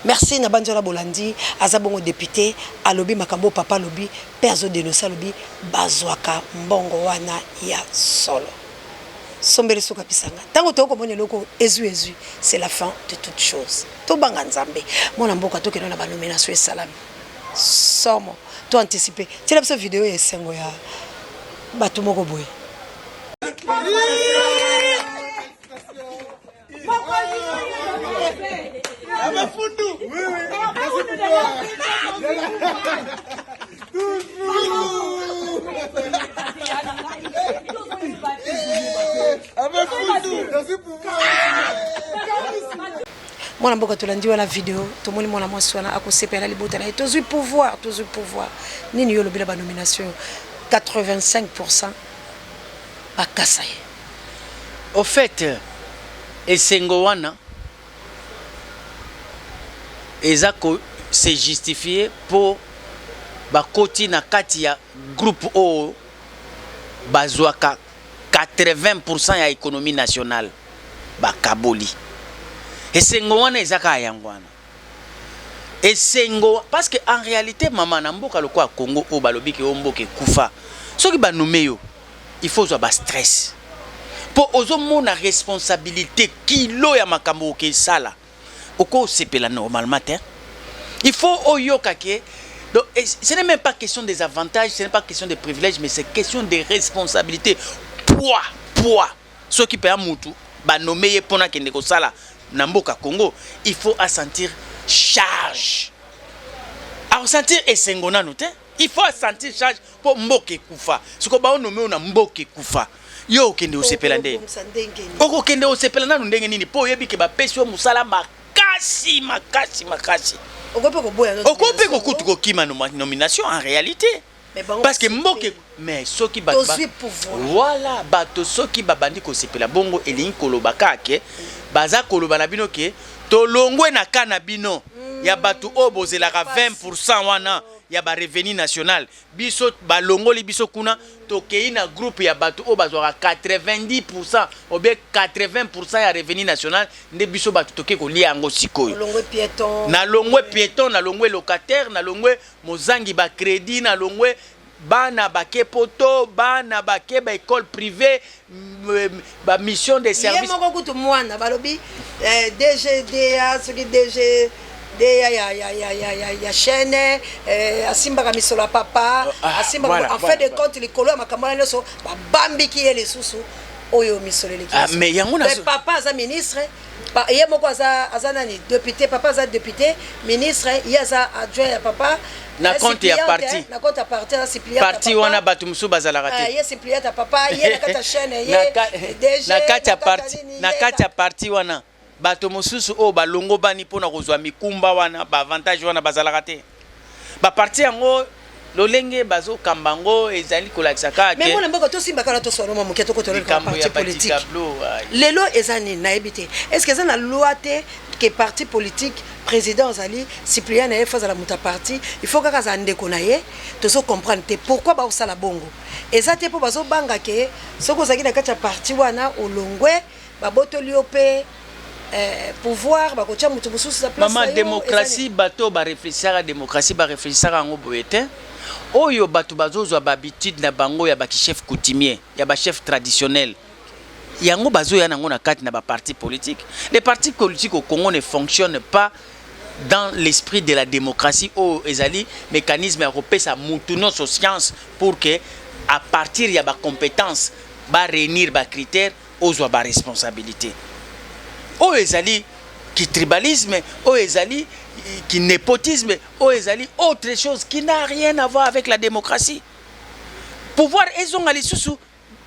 [SPEAKER 1] Merci Nabanjola Bolandi, Azabongo député, alobi makambo papa lobi, perzo dénoncé lobi, bazwaka mbongo wana ya solo. Sombele soka pisanga. Tango toko moni loko ezu, c'est la fin de toute chose. To banga nzambe. Mona mboka to kena ba nomination salami. Somo, to anticiper. Tila biso vidéo ya sengo ya batu moko boye. Mwana mboka tolandi wana vidéo tomoni mwana mwasi wana akosepela libota na tozui pouvoir nini yo lobela ba nomination 85% bakasa ye.
[SPEAKER 2] Au fait, esengo wana ezako se justifier pour bakoti na kati ya groupe o bazwaka 80% ya économie nationale bakaboli. Esengo wana ezaka yangwana. Esengo parce que en réalité maman na mboka lokwa Congo o balobi ke omboke kufa. Soki ba nommé yo, il faut ba stress. Pour ozomona responsabilité kilo ya makambo ke sala. Oko sepela normalement hein. Il faut oyoka ke donc ce n'est même pas question des avantages, ce n'est pas question des privilèges, mais c'est question des responsabilités. Poids. Ceux qui payent mutu ba nommé pona kende ko sala na mboka Congo, il faut assentir charge. A ressentir esengo na note. Il faut assentir charge pour mboke kufa. Ce ko ba nommé na mboke kufa. Yo kende osepela nde. Oko kende osepela na ndenge nini po yebi ke ba pesio musala makasi. Okope ko kutu ko kima nomination en réalité. parce que mboke mais soki ba voilà bato soki babandi ko sepela bongo elingi koloba kake baza koloba na bino ke to longwe na kana bino ya bato obozelaka 20% wana ya ba revenu national biso balongoli biso kuna tokei na groupe ya bato o bazwaka 90% ou bien 80% ya revenu national nde biso bato toke kolia yango sikoyo na longwe piéton na longwe locataire na longwe mozangi ba crédit na longwe bana bake poto bana bake ba école privée ba mission de service
[SPEAKER 1] yemo ko mwana balobi DGDA ce qui DG ya chaîne asimbaka misolo papa asimbaka en fait de compte likolo ya makambo na nyonso babambiki ye lisusu oyo misolo eleki
[SPEAKER 2] mais yango na
[SPEAKER 1] papa aza ministre ye moko aza nani député papa aza député ministre ye aza adjoint ya papa
[SPEAKER 2] na compte ya parti
[SPEAKER 1] na compte ya parti na suppléant
[SPEAKER 2] parti wana bato musu bazalaka te
[SPEAKER 1] ye suppléant ya papa ye na kati ya chaîne ye
[SPEAKER 2] na kati ya parti na kati ya parti wana bato mosusu o balongo bani pona kozwa mikumba wana ba avantage wana bazalaka te ba parti yango lolenge bazo kambango ezali kolakisa ka ke
[SPEAKER 1] mais mona mboko to simba kala to sono mo keto ko to le parti politique lelo ezani na ebité est-ce que ça na loi te que parti politique président zali suppléant na faza la muta parti il faut kaka za ndeko na ye to so comprendre te pourquoi ba osala bongo ezate po bazo banga ke soko zaki na kati ya parti wana olongwe babotoli ope pouvoir bakotia mutu mususu sa place
[SPEAKER 2] maman démocratie bato ba réfléchir à démocratie ba réfléchir ngo boyete oyo bato bazozwa ba habitude na bango ya ba chef coutumier ya ba chef traditionnel yango bazo ya nango na kati na ba parti politique les partis politiques au Congo ne fonctionnent pas dans l'esprit de la démocratie au ezali mécanisme européen sa mutu non so science pour que à partir ya ba compétence ba réunir ba critères aux ba responsabilité o ezali qui tribalisme o ezali qui népotisme o ezali autre chose qui n'a rien à voir avec la démocratie pouvoir ezongali susu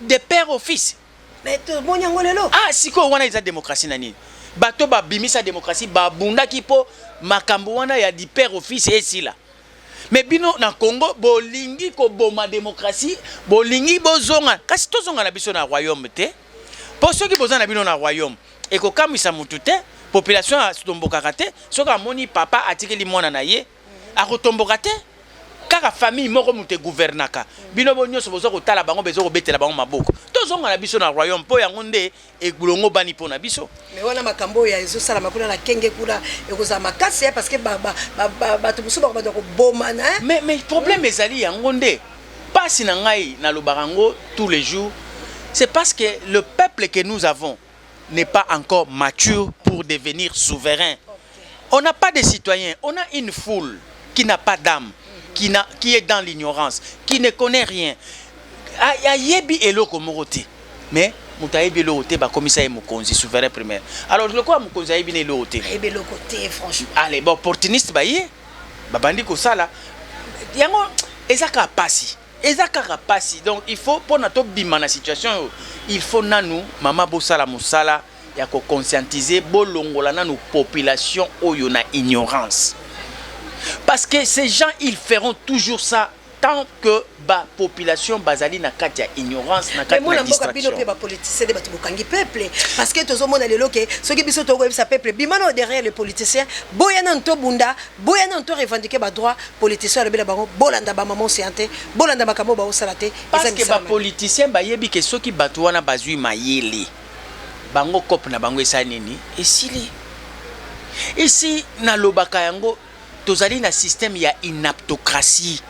[SPEAKER 2] de père au fils
[SPEAKER 1] mais to bonyango lelo
[SPEAKER 2] siko wana eza démocratie na nini bato ba bimisa démocratie ba bundaki po makambo wana ya di père au fils esila mais bino na Congo bolingi ko boma démocratie bolingi bozonga kasi tozonga na biso na royaume te po soki bozana na bino na royaume et ko kamisa mutu te population a tombokaka te soka moni papa atikeli mwana na ye akotomboka te kaka famille moko mutu gouvernaka bino bo nyonso bozo kotala bango bezo kobetela bango maboko tozonga na biso na royaume po yango nde egulongo bani pona biso
[SPEAKER 1] mais wana makambo ya ezo sala makuna na kenge kuna ekoza makasi parce que bato musu bako badoko bomana
[SPEAKER 2] mais problème ezali yango nde pasi na ngai na lobarango tous les jours c'est parce que le peuple que nous avons n'est pas encore mature pour devenir souverain. On n'a pas de citoyens, on a une foule qui n'a pas d'âme, qui est dans l'ignorance, qui ne connaît rien. Yebi eloko morote. Mais mutayebi eloko ba commissaire mokonzi souverain primaire. Alors le quoi mokonzi yebi eloko te.
[SPEAKER 1] Yebi eloko te franchement.
[SPEAKER 2] Allez, bon opportuniste ba ye. Babandi ko sala. Yango ezaka pasi. Ezaka pasi. Donc il faut pour nato bima na situation il faut nanou mama bosala musala ya ko conscientiser bolongola nanu population oyo na ignorance parce que ces gens ils feront toujours ça tant que ba population bazali na kati ya ignorance na kati ya distraction
[SPEAKER 1] mais ba politiciens de batukangi peuple parce que tozo mona lelo ke soki biso to sa peuple bimano derrière les politiciens boyana nto bunda boyana nto revendiquer ba droit politiciens lebela bango bolanda ba maman siante bolanda makambo ba osalate
[SPEAKER 2] parce que ba politiciens ba yebi ke soki batu wana bazui mayele bango kop na bango esa nini esili ici na lobaka yango tozali na système ya inaptocratie.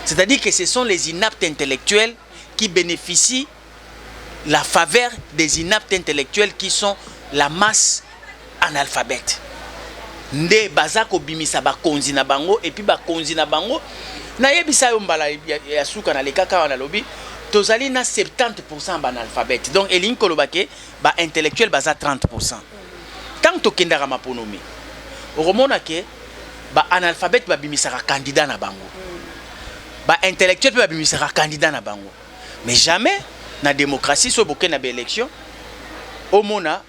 [SPEAKER 2] C'est-à-dire que ce sont les inaptes intellectuels qui bénéficient la faveur des inaptes intellectuels qui sont la masse analphabète. Nde bazako bimisa ba konzi na bango et puis ba konzi na bango na yebisa yo mbala ya suka na lekaka wana lobi tozali na 70% ba analphabète. Donc elingi kolobake ba intellectuel baza 30%. Tant to kendara maponomi. Oromona ke ba analphabète ba bimisa ka candidat na bango. Ba intellectuel peut abimisa candidat na bango. Mais jamais na démocratie so boké na élection au mona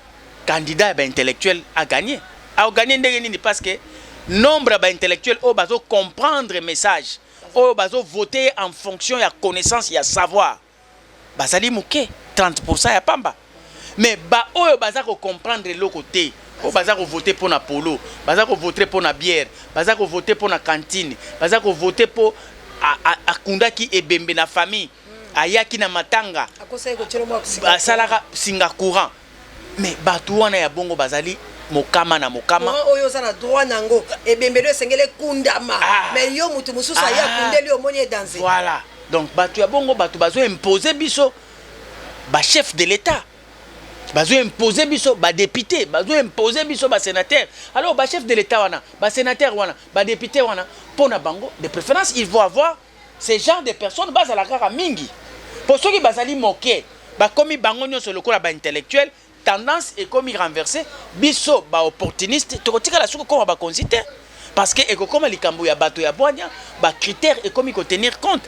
[SPEAKER 2] candidat ba intellectuel a gagné. A gagné ndenge nini parce que nombre ba intellectuel o bazo comprendre message. oyo bazo voter en fonction ya connaissance ya savoir bazali muke 30% ya pamba mais ba oyo baza ko comprendre eloko te oyo baza ko voter pour na polo baza ko voter pour na bière baza ko voter pour na cantine baza ko voter pour akundaki ebembe na famille ayaki na matanga asalaka singa courant mais bato wana ya bongo bazali mokama na mokama
[SPEAKER 1] oyo za na droit nango ebembelo esengele kundama mais yo mutu mususu ya kundeli omoni danser
[SPEAKER 2] voilà donc bato ya bongo bato bazo imposer biso ba chef de l'état bazo imposer biso ba député bazo imposer biso ba sénateur alors ba chef de l'état wana ba sénateur wana ba député wana pona bango de préférence il faut avoir ce genre de personnes bazala kaka mingi pour ceux qui bazali moqué ba komi bango nyonso lokola ba intellectuel tendance est comme renversée biso ba opportuniste tokotika la suko ko ba consiter parce que comme likambo ya bato ya boanya ba critères et comme il faut tenir compte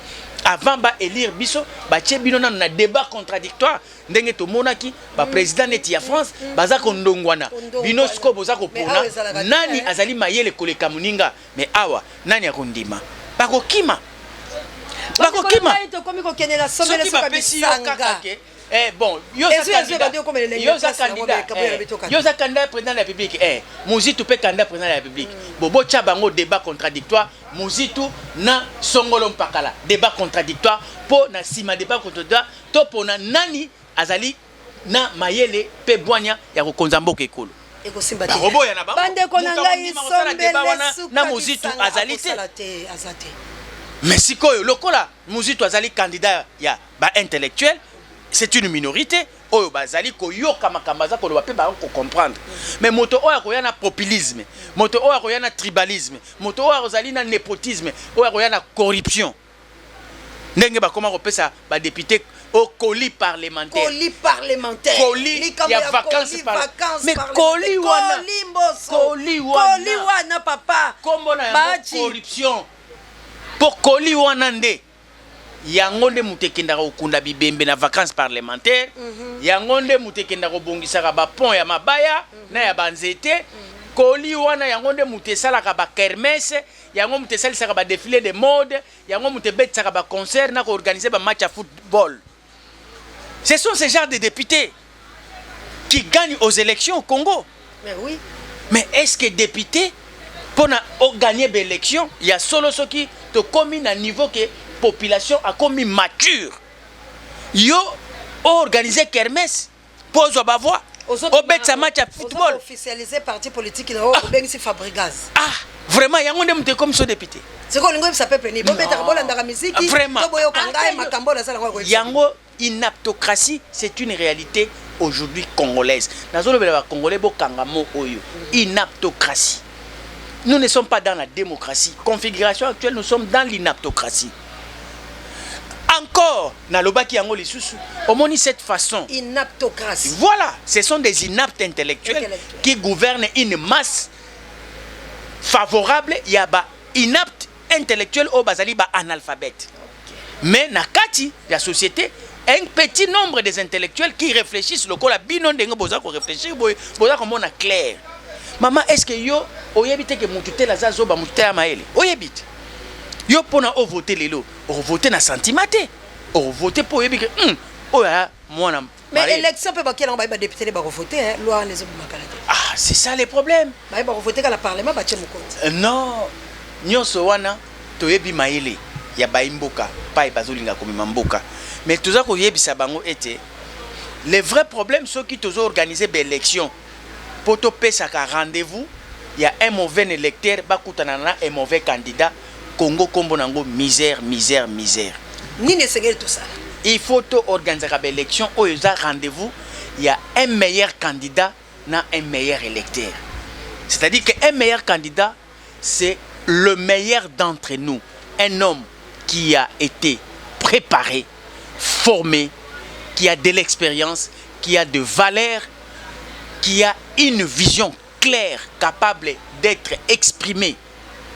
[SPEAKER 2] avant ba élire biso ba tchebino na débat contradictoire ndenge to monaki ba président neti ya France baza ko ndongwana bino sko boza ko pona nani azali mayele koleka muninga mais awa nani akondima bako kima
[SPEAKER 1] to komi ko kenela somele soka bisanga
[SPEAKER 2] bon, yo za candidat président de la République Muzitu pe candidat président de la République bobo tcha bango débat contradictoire Muzitu na songolo mpakala débat contradictoire po na sima débat contradictoire to pona nani azali na mayele pe boanya ya kokonza mboka ekolo
[SPEAKER 1] ekosimba te
[SPEAKER 2] robo ya na bango
[SPEAKER 1] bande konanga isombele
[SPEAKER 2] na Muzitu azali te mais sikoyo lokola Muzitu azali candidat ya ba intellectuel c'est une minorité oyo bazali koyoka makambaza ko ba pe ba ko comprendre mais moto oyo ko yana populisme moto oyo ko yana tribalisme moto oyo ozali na népotisme oyo ko yana corruption ndenge ba koma ko pesa ba député au colis parlementaire colis ya vacances mais colis wana
[SPEAKER 1] papa
[SPEAKER 2] kombo na corruption pour colis wana nde yango nde mutekendaka okunda bibembe na vacances parlementaires yango nde mutekendaka obongisaka bapont ya mabaya na ya banzete koli wana yango nde mutesalaka ba kermesse yango mutesalisaka ba défilé de mode yango mutebetisaka ba concert na organiser ba match à football. Ce sont ces genres de députés qui gagnent aux élections au Congo.
[SPEAKER 1] Mais oui.
[SPEAKER 2] Mais est-ce que député pour gagner des élections, il y a solo ceux qui te commis à niveau que population a commis mature. Yo organiser kermesse pose au bavois au bet sa match à football
[SPEAKER 1] officialisé parti politique là au bengi Fabrigaz.
[SPEAKER 2] Vraiment yango ndem te comme so député.
[SPEAKER 1] C'est quoi l'ingo ça peut ni bobeta bola ndaka musique
[SPEAKER 2] vraiment
[SPEAKER 1] to boyo kanga makambo la sala kwa
[SPEAKER 2] yango inaptocratie c'est une réalité aujourd'hui congolaise. Nazolo bela ba congolais bo kangamo oyo inaptocratie. Nous ne sommes pas dans la démocratie. Configuration actuelle, nous sommes dans l'inaptocratie. Encore, nalobaki yango lisusu, omoni cette façon.
[SPEAKER 1] Inaptocratie.
[SPEAKER 2] Voilà, ce sont des inaptes intellectuels qui gouvernent une masse favorable. Il y a ba inaptes intellectuels au bazali ba analphabète. Mais nakati la société, un petit nombre des intellectuels qui réfléchissent le kola binon dengo boza ko réfléchir boza ko mona clair. Maman, est-ce que yo oyebite que mutute la zazo ba mutute ya maele? Oyebite. Yo pona o voter lelo, o voter na sentimate. O voter pour oyebi que oya mwana.
[SPEAKER 1] Mais élection peut pas qu'il en ba député ba voter hein, loi les hommes makala.
[SPEAKER 2] Ah, c'est ça le problème.
[SPEAKER 1] Ba voter ka la parlement ba tchemu compte.
[SPEAKER 2] Non. Nyonso wana toyebi maele ya ba imboka, pa ebazolinga komema mboka. Mais toza ko yebisa bango ete le vrai problème ceux qui tozo organiser ba élection. Poto pesaka rendez-vous, il y a un mauvais électeur, bakutanana un mauvais candidat. Congo kombo nango misère.
[SPEAKER 1] Ni ne sengel tout ça.
[SPEAKER 2] Il faut organiser une élection où il y a rendez-vous, il y a un meilleur candidat na un meilleur électeur. C'est-à-dire qu'un meilleur candidat, c'est le meilleur d'entre nous. Un homme qui a été préparé, formé, qui a de l'expérience, qui a de valeur, qui a une vision claire, capable d'être exprimée,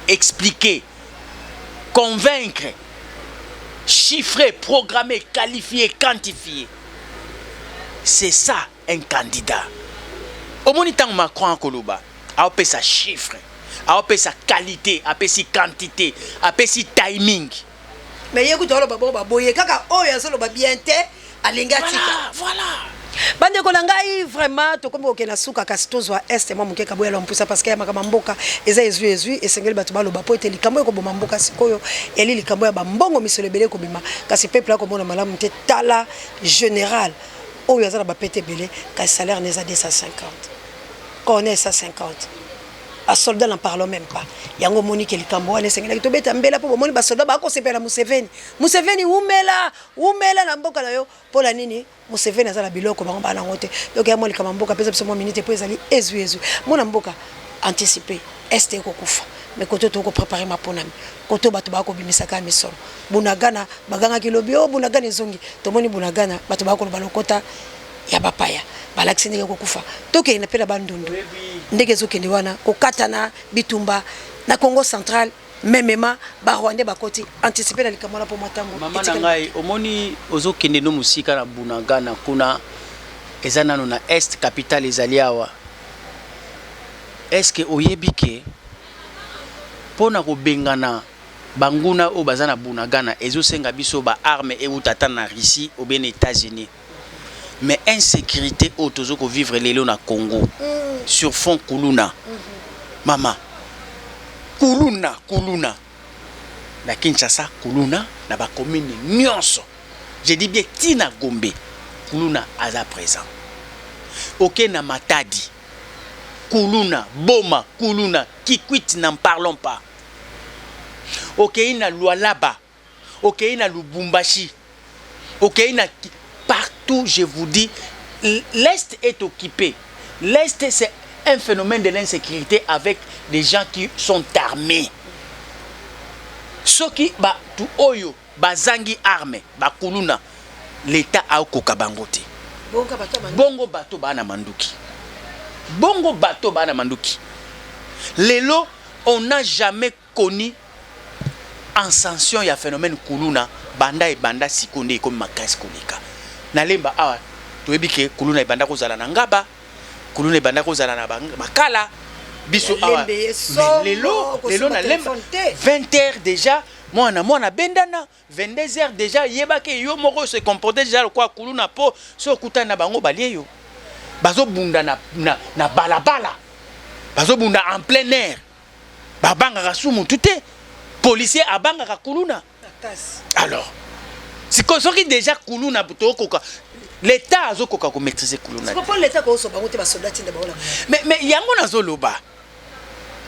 [SPEAKER 2] expliquée, convaincre, chiffrer, programmer, qualifier, quantifier. C'est ça un candidat. Au moment où Macron en Koloba, a opé sa chiffre, aopesa qualité, apesi quantité, apesi timing.
[SPEAKER 1] Mais écoute, on va bon boyer kaka oyo azolo ba bien te alinga tika.
[SPEAKER 2] Voilà.
[SPEAKER 1] Bande ko nangai vraiment to comme okena suka kasitozwa est moi muke kaboya lo mpusa parce que ya makama mboka eza ezui esengeli bato baloba po ete likambo eko boma mboka sikoyo eli likambo ya bambongo misolo ebele ko bima kasi peuple ko mona malamu te tala général oyo azala ba pete belé kasi salaire neza 250 qu'on est 150 a soldat n'en parlons même pas yango moni ke likambo wana esengeli to beta mbela po moni ba soldat ba ko sepela Museveni umela na mboka na yo pola nini Museveni azala biloko bango bana ngote donc ya moli kama mboka pesa biso mo minute po ezali ezu mona mboka anticiper est ko kufa mais koto to ko préparer ma ponami koto bato ba ko bimisaka misolo bunagana baganga kilobi o bunagana zongi to moni bunagana bato ba ko balokota ya bapaya balakisi ndenge ko kufa toke na pela bandundu ndenge zokende wana kokatana bitumba na Congo central memema ba Rwanda bakoti anticiper na likamona po matango
[SPEAKER 2] mama na ngai omoni ozokende no musika na bunagana kuna ezanano na est capitale ezali awa est-ce que oyebike pona ko bengana banguna o bazana bunagana ezosenga biso ba arme e utata na Russie ou bien États-Unis mais insécurité au tozoko vivre lelo na Congo sur fond kuluna mama kuluna na Kinshasa kuluna na ba commune nyonso je dis bien tina Gombe kuluna aza présent OK na Matadi kuluna Boma kuluna Kikwit n'en parlons pas OK na Lualaba OK na Lubumbashi OK na partout je vous dis l'est est occupé. L'est c'est un phénomène de l'insécurité avec des gens qui sont armés. Ceux qui ba tu oyo bazangi armé ba kuluna l'état a okoka bangote. Bongo bato bana manduki. Bongo bato bana manduki. Lelo on n'a jamais connu en sanction ya phénomène kuluna banda et banda sikonde comme makasi koleka. Nalemba awa toyebike kuluna e banda kozala na ngaba. Kuluna banda kozala na makala biso awa lelo na lemba 20h déjà mwana bendana 22h déjà yebake yo moko se comporter déjà quoi kuluna po so kutana na bango balieyo bazo bunda na balabala bazo bunda en plein air babanga ka sumu tuté policier abanga ka kuluna alors c'est quoi qui déjà kuluna buto koka l'État a zokoka ko maîtriser kuluna.
[SPEAKER 1] C'est pas l'État ko so bango te ba soldats tinde ba ona.
[SPEAKER 2] Mais yango na zoloba.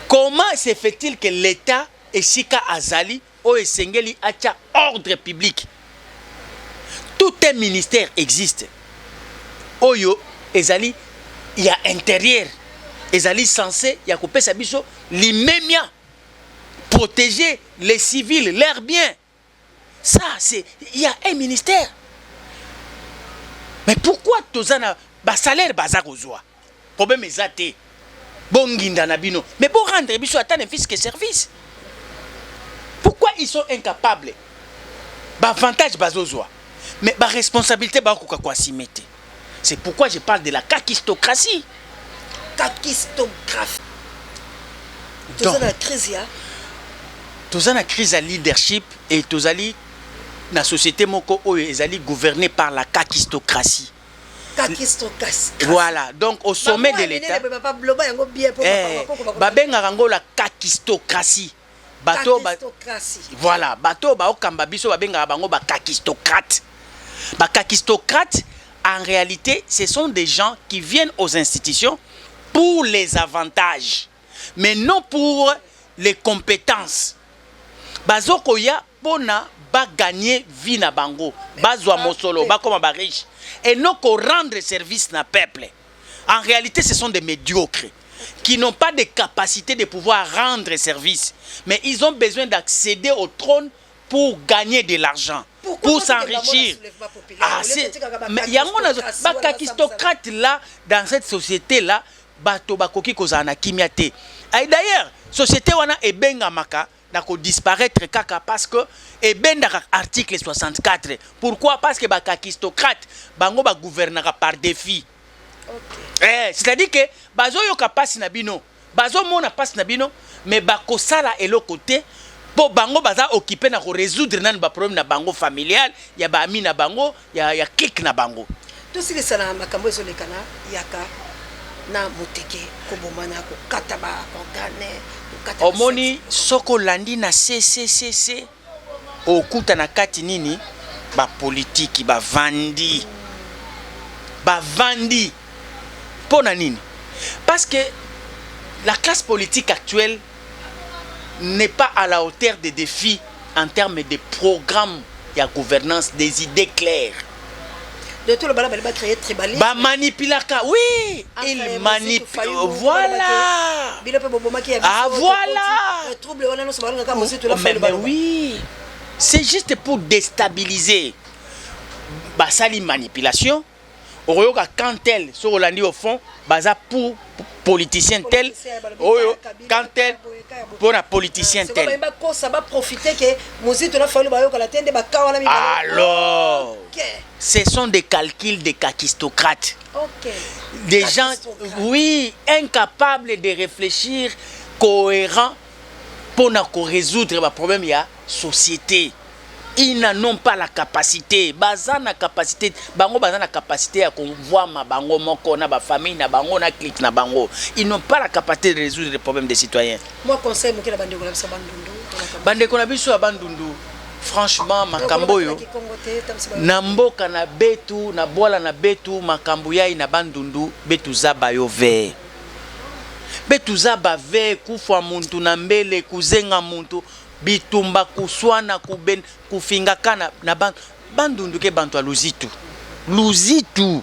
[SPEAKER 2] Comment se fait-il que l'État et Sika Azali o esengeli acha ordre public? Tout un ministère existe. Oyo ezali il y a intérieur. Ezali censé ya ko pesa biso l'immémia protéger les civils, leurs biens. Ça c'est il y a un ministère. Mais pourquoi tozana ba salaire bazakozwa? Problème ezate. Bonginda na bino. Mais pour rendre biso atane fisc service. Pourquoi ils sont incapables? Ba avantage bazozwa. Mais ba responsabilité ba koka kwa simete. C'est pourquoi je parle de la kakistocratie.
[SPEAKER 1] Kakistocratie. Tozana crise ya.
[SPEAKER 2] Tozana crise à leadership et tozali na société moko oyo ezali gouvernée par la kakistocratie. Voilà, donc au sommet de l'État, babenga rango la kakistocratie. Bato voilà, bato ba okamba biso babenga bango ba kakistocrate. Ba kakistocrate en réalité, ce sont des gens qui viennent aux institutions pour les avantages, mais non pour les compétences. Bazokoya pona ba gagner vie na bango, bazwa mosolo, ba comme ba riche et non qu'on rendre service na peuple. En réalité, ce sont des médiocres qui n'ont pas de capacité de pouvoir rendre service, mais ils ont besoin d'accéder au trône pour gagner de l'argent, pour s'enrichir. Ah, mais il y a un kakistocrate là dans cette société là, bato bakoki kozana kimiate. Et d'ailleurs, société wana ebenga maka dako disparaître kaka parce que ebenda article 64. Pourquoi? Parce que ba kakistocrate bango ba gouvernera par défi. Okay. C'est-à-dire que bazo yoka passe na bino, bazo mona passe na bino, mais bakosala eloko te po bango baza occupé na ko résoudre nan ba problème na bango familial ya ba ami na bango ya clique na bango.
[SPEAKER 1] Tout si les sana makambo ezolekana yaka na moteke ko bomana ko kata ba organe ko kata
[SPEAKER 2] omoni soko landi na CCCC okuta na kati nini ba politique ba vandi pona nini parce que la classe politique actuelle n'est pas à la hauteur des défis en termes de programmes et de gouvernance, des idées claires.
[SPEAKER 1] De tout le balade, va créer tribalisme.
[SPEAKER 2] Bah manipulaka, oui, il manipule. Voilà. Ah voilà. Mais oui, c'est juste pour déstabiliser. Bah ça les manipulation. Quand elle sur Rolandi au fond, baza pour politicien tel, quand elle pour un politicien tel. Alors, ce sont des calculs des kakistocrates. Des gens, oui, incapables de réfléchir cohérent pour résoudre le problème de la société. Ils n'ont pas la capacité, bazana capacité, bango bazana capacité à voir ma bango moko na ba famille na bango na clique na bango. Ils n'ont pas la capacité de résoudre les problèmes des citoyens.
[SPEAKER 1] Moi conseil moké la bande ko la bandundu.
[SPEAKER 2] Bande ko na biso ya bandundu. Franchement makambo yo na mboka na betu na bola na betu makambo yai na bandundu betu zaba yo ve. Betu zaba ve kufa muntu na mbele kuzenga muntu. Bitumba kuswana kuben kufinga kana na bandundu ke bantu luzitu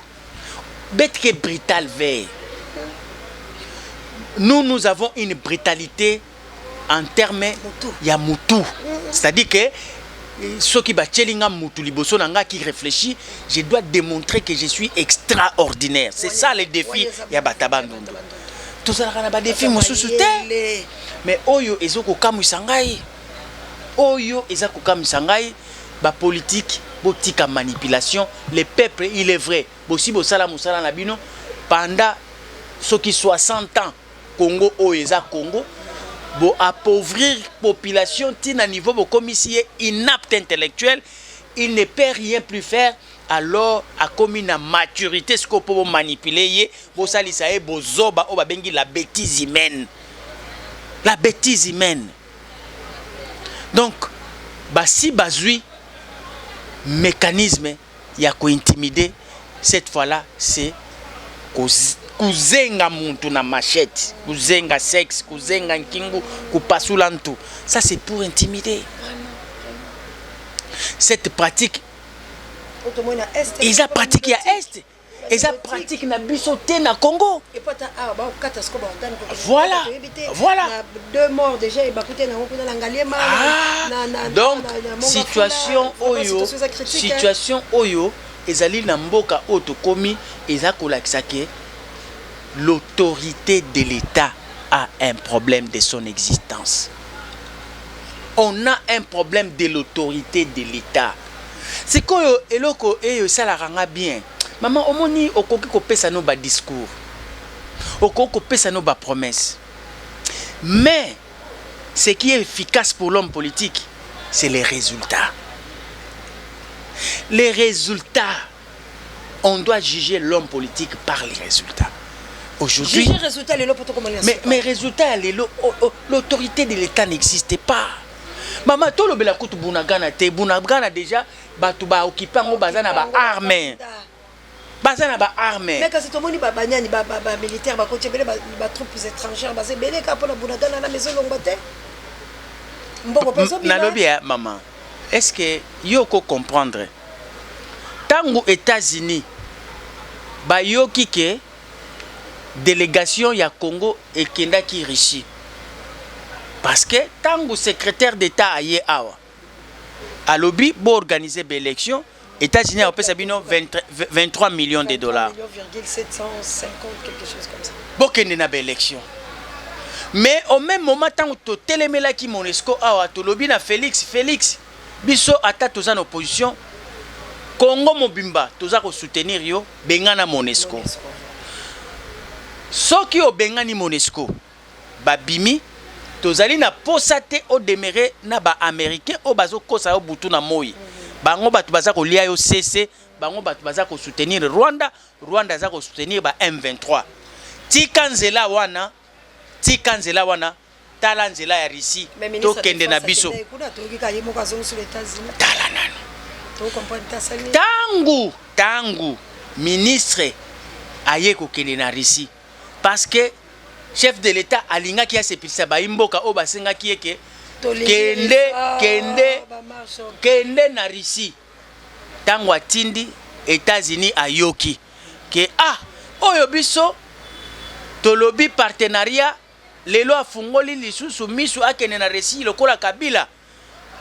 [SPEAKER 2] betke brutal ve. Nous avons une brutalité en termes ya mutu, c'est-à-dire que ceux qui bachelinga mutu liboso nanga qui réfléchit, je dois démontrer que je suis extraordinaire. C'est ça le défi ya batabandundu. Tout ça na ba défi mosusu te. Mais oyo ezoko kamwisa ngai. Oyo ezako kam sangai ba politique botika manipulation les peuples il est vrai bosi bosala musala na bino pendant ce qui 60 ans Congo oeza Congo bo appauvrir population tina niveau bo commissaire inapte intellectuel il ne peut rien plus faire alors a commis na maturité ce qu'on peut manipuler ye bo salisa e bozoba o ba bengi la bêtise humaine. Donc, si bazui mécanisme ya ko intimider cette fois-là c'est kuzenga muntu na machette, kuzenga sexe, kuzenga nkingu, kupasulantu. Ça c'est pour intimider. Cette pratique ils a pratiqué à Est. Ils a pratiqué na bisoté na Congo. Voilà. Donc situation oyo ezali na mboka otokomi eza kolakisa ke l'autorité de l'État a un problème de son existence. On a un problème de l'autorité de l'État. C'est quoi eloko eyo sala ranga bien. Maman, omoni okoki kopesa no ba discours. Okoki kopesa no ba promesse. Mais ce qui est efficace pour l'homme politique, c'est les résultats. Les résultats, on doit juger l'homme politique par les résultats. Aujourd'hui, mais résultats, l'autorité de l'État n'existe pas. Maman, tout le bela kutu bunagana te bunagana déjà batu ba occupé ngo bazana ba armée. Bazana ba armée.
[SPEAKER 1] Mais quand c'est tomoni ba banyani ba militaire ba kotiebele ba troupes étrangères ba sebele ka pona bunagana na maison longote. Mboko peso bi.
[SPEAKER 2] Nalobi maman. Est-ce que yoko comprendre? Tango États-Unis ba yoki ke délégation ya Congo et Kenda qui Russie. Parce que tango secrétaire d'État aye awa. A lobby pour organiser l'élection, États-Unis a payé 23 millions de dollars.
[SPEAKER 1] 750 quelque chose comme ça.
[SPEAKER 2] Pour qu'il y ait une élection. Mais au même moment tant que télémela qui Monesco awa to lobby na Félix biso ata toza en opposition Congo mobimba toza ko soutenir yo bengana Monesco. Ceux qui ont bengani Monesco babimi tozali na posate au demeurer na ba américain o bazo kosa o butu na moi bango batu baza ko lia yo cc bango batu baza ko soutenir Rwanda za ko soutenir ba M23 tika nzela wana tala nzela ya Russie to kende na biso tala nano tangu ministre aye ko kende na Russie parce que chef de l'état alinga ki a sepilisa ba imboka o basenga ki eke kende na Russie tango atindi États-Unis ayoki ke oyo biso tolobi partenariat lelo afungoli lisusu misu akene na Russie lokola Kabila.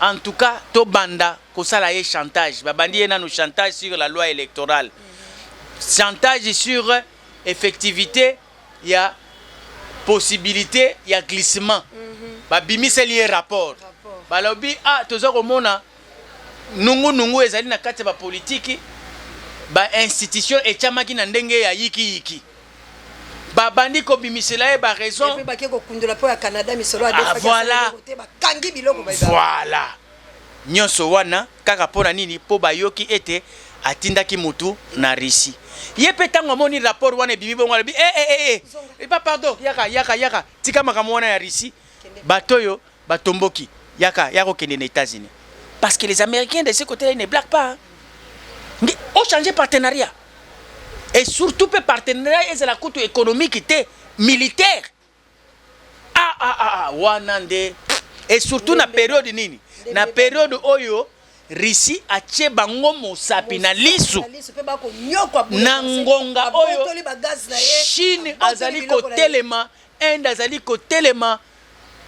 [SPEAKER 2] En tout cas to banda kosala ye chantage babandi ye nanu chantage sur la loi électorale chantage sur effectivité ya possibilité ya glissement babimiseli ye rapport balobi toza komona nungu ezali na kati ba politique ba institution etiamaki na ndenge ya yiki babandi ko bimisela ye ba raison voilà nyonso wana kaka pona nini po bayoki ete atindaki mutu na Russie ye pe tango moni rapport wana bibi bongo bi pardon yaka tika makambo wana ya Russie batoyo batomboki yako kende na États-Unis parce que les Américains de ce côté ne blaguent pas mais ont changé partenariat et surtout pe partenariat et la coût économique était militaire wanande et surtout na période nini na période oyo Russie atie bango mosapi na lisu na ngonga oyo Chine azali ko telema Inde azali ko telema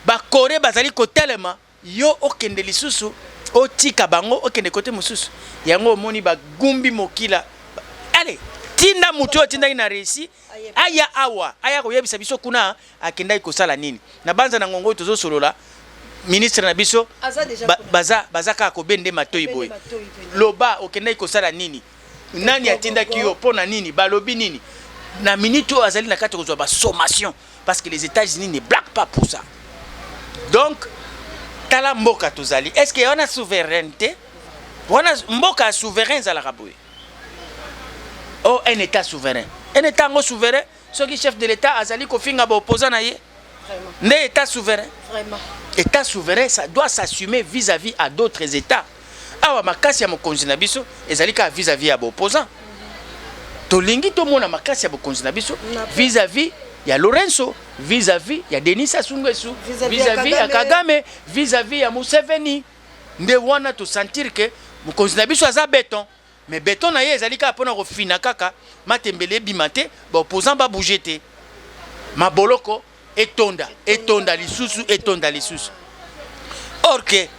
[SPEAKER 2] ba Corée bazali ko telema yo okende lisusu otika bango okende kote mususu yango moni ba gumbi mokila allez tinda mutu tinda na Russie aya ko yebisa biso kuna akenda ikosala nini na banza na ngongo tozo solola ministre na biso baza ka ko bende matoi boy loba okenda ikosala nini nani atinda kiyo pona nini balobi nini na minute azali na kati kozwa ba sommation parce que les États-Unis ne blaguent pas pour ça donc tala mboka tozali est-ce que on a souveraineté on a mboka souverain za la raboye un état souverain souverain ce qui chef de l'état azali ko finga ba opposant na ye ne état souverain
[SPEAKER 1] vraiment
[SPEAKER 2] état souverain ça doit s'assumer vis-à-vis à d'autres états awa makasi ya mokonzi na biso ezali ka vis-à-vis ya opposant tolingi to mona makasi ya mokonzi na biso vis-à-vis ya Lorenzo vis-à-vis ya Denis Sassou Nguesso vis-à-vis ya Kagame vis-à-vis ya Museveni nde wana to sentir que mokonzi na biso aza béton mais béton na ye ezali ka pona ko fina kaka matembele bimate ba opposant ba bougete maboloko etonda lisusu or que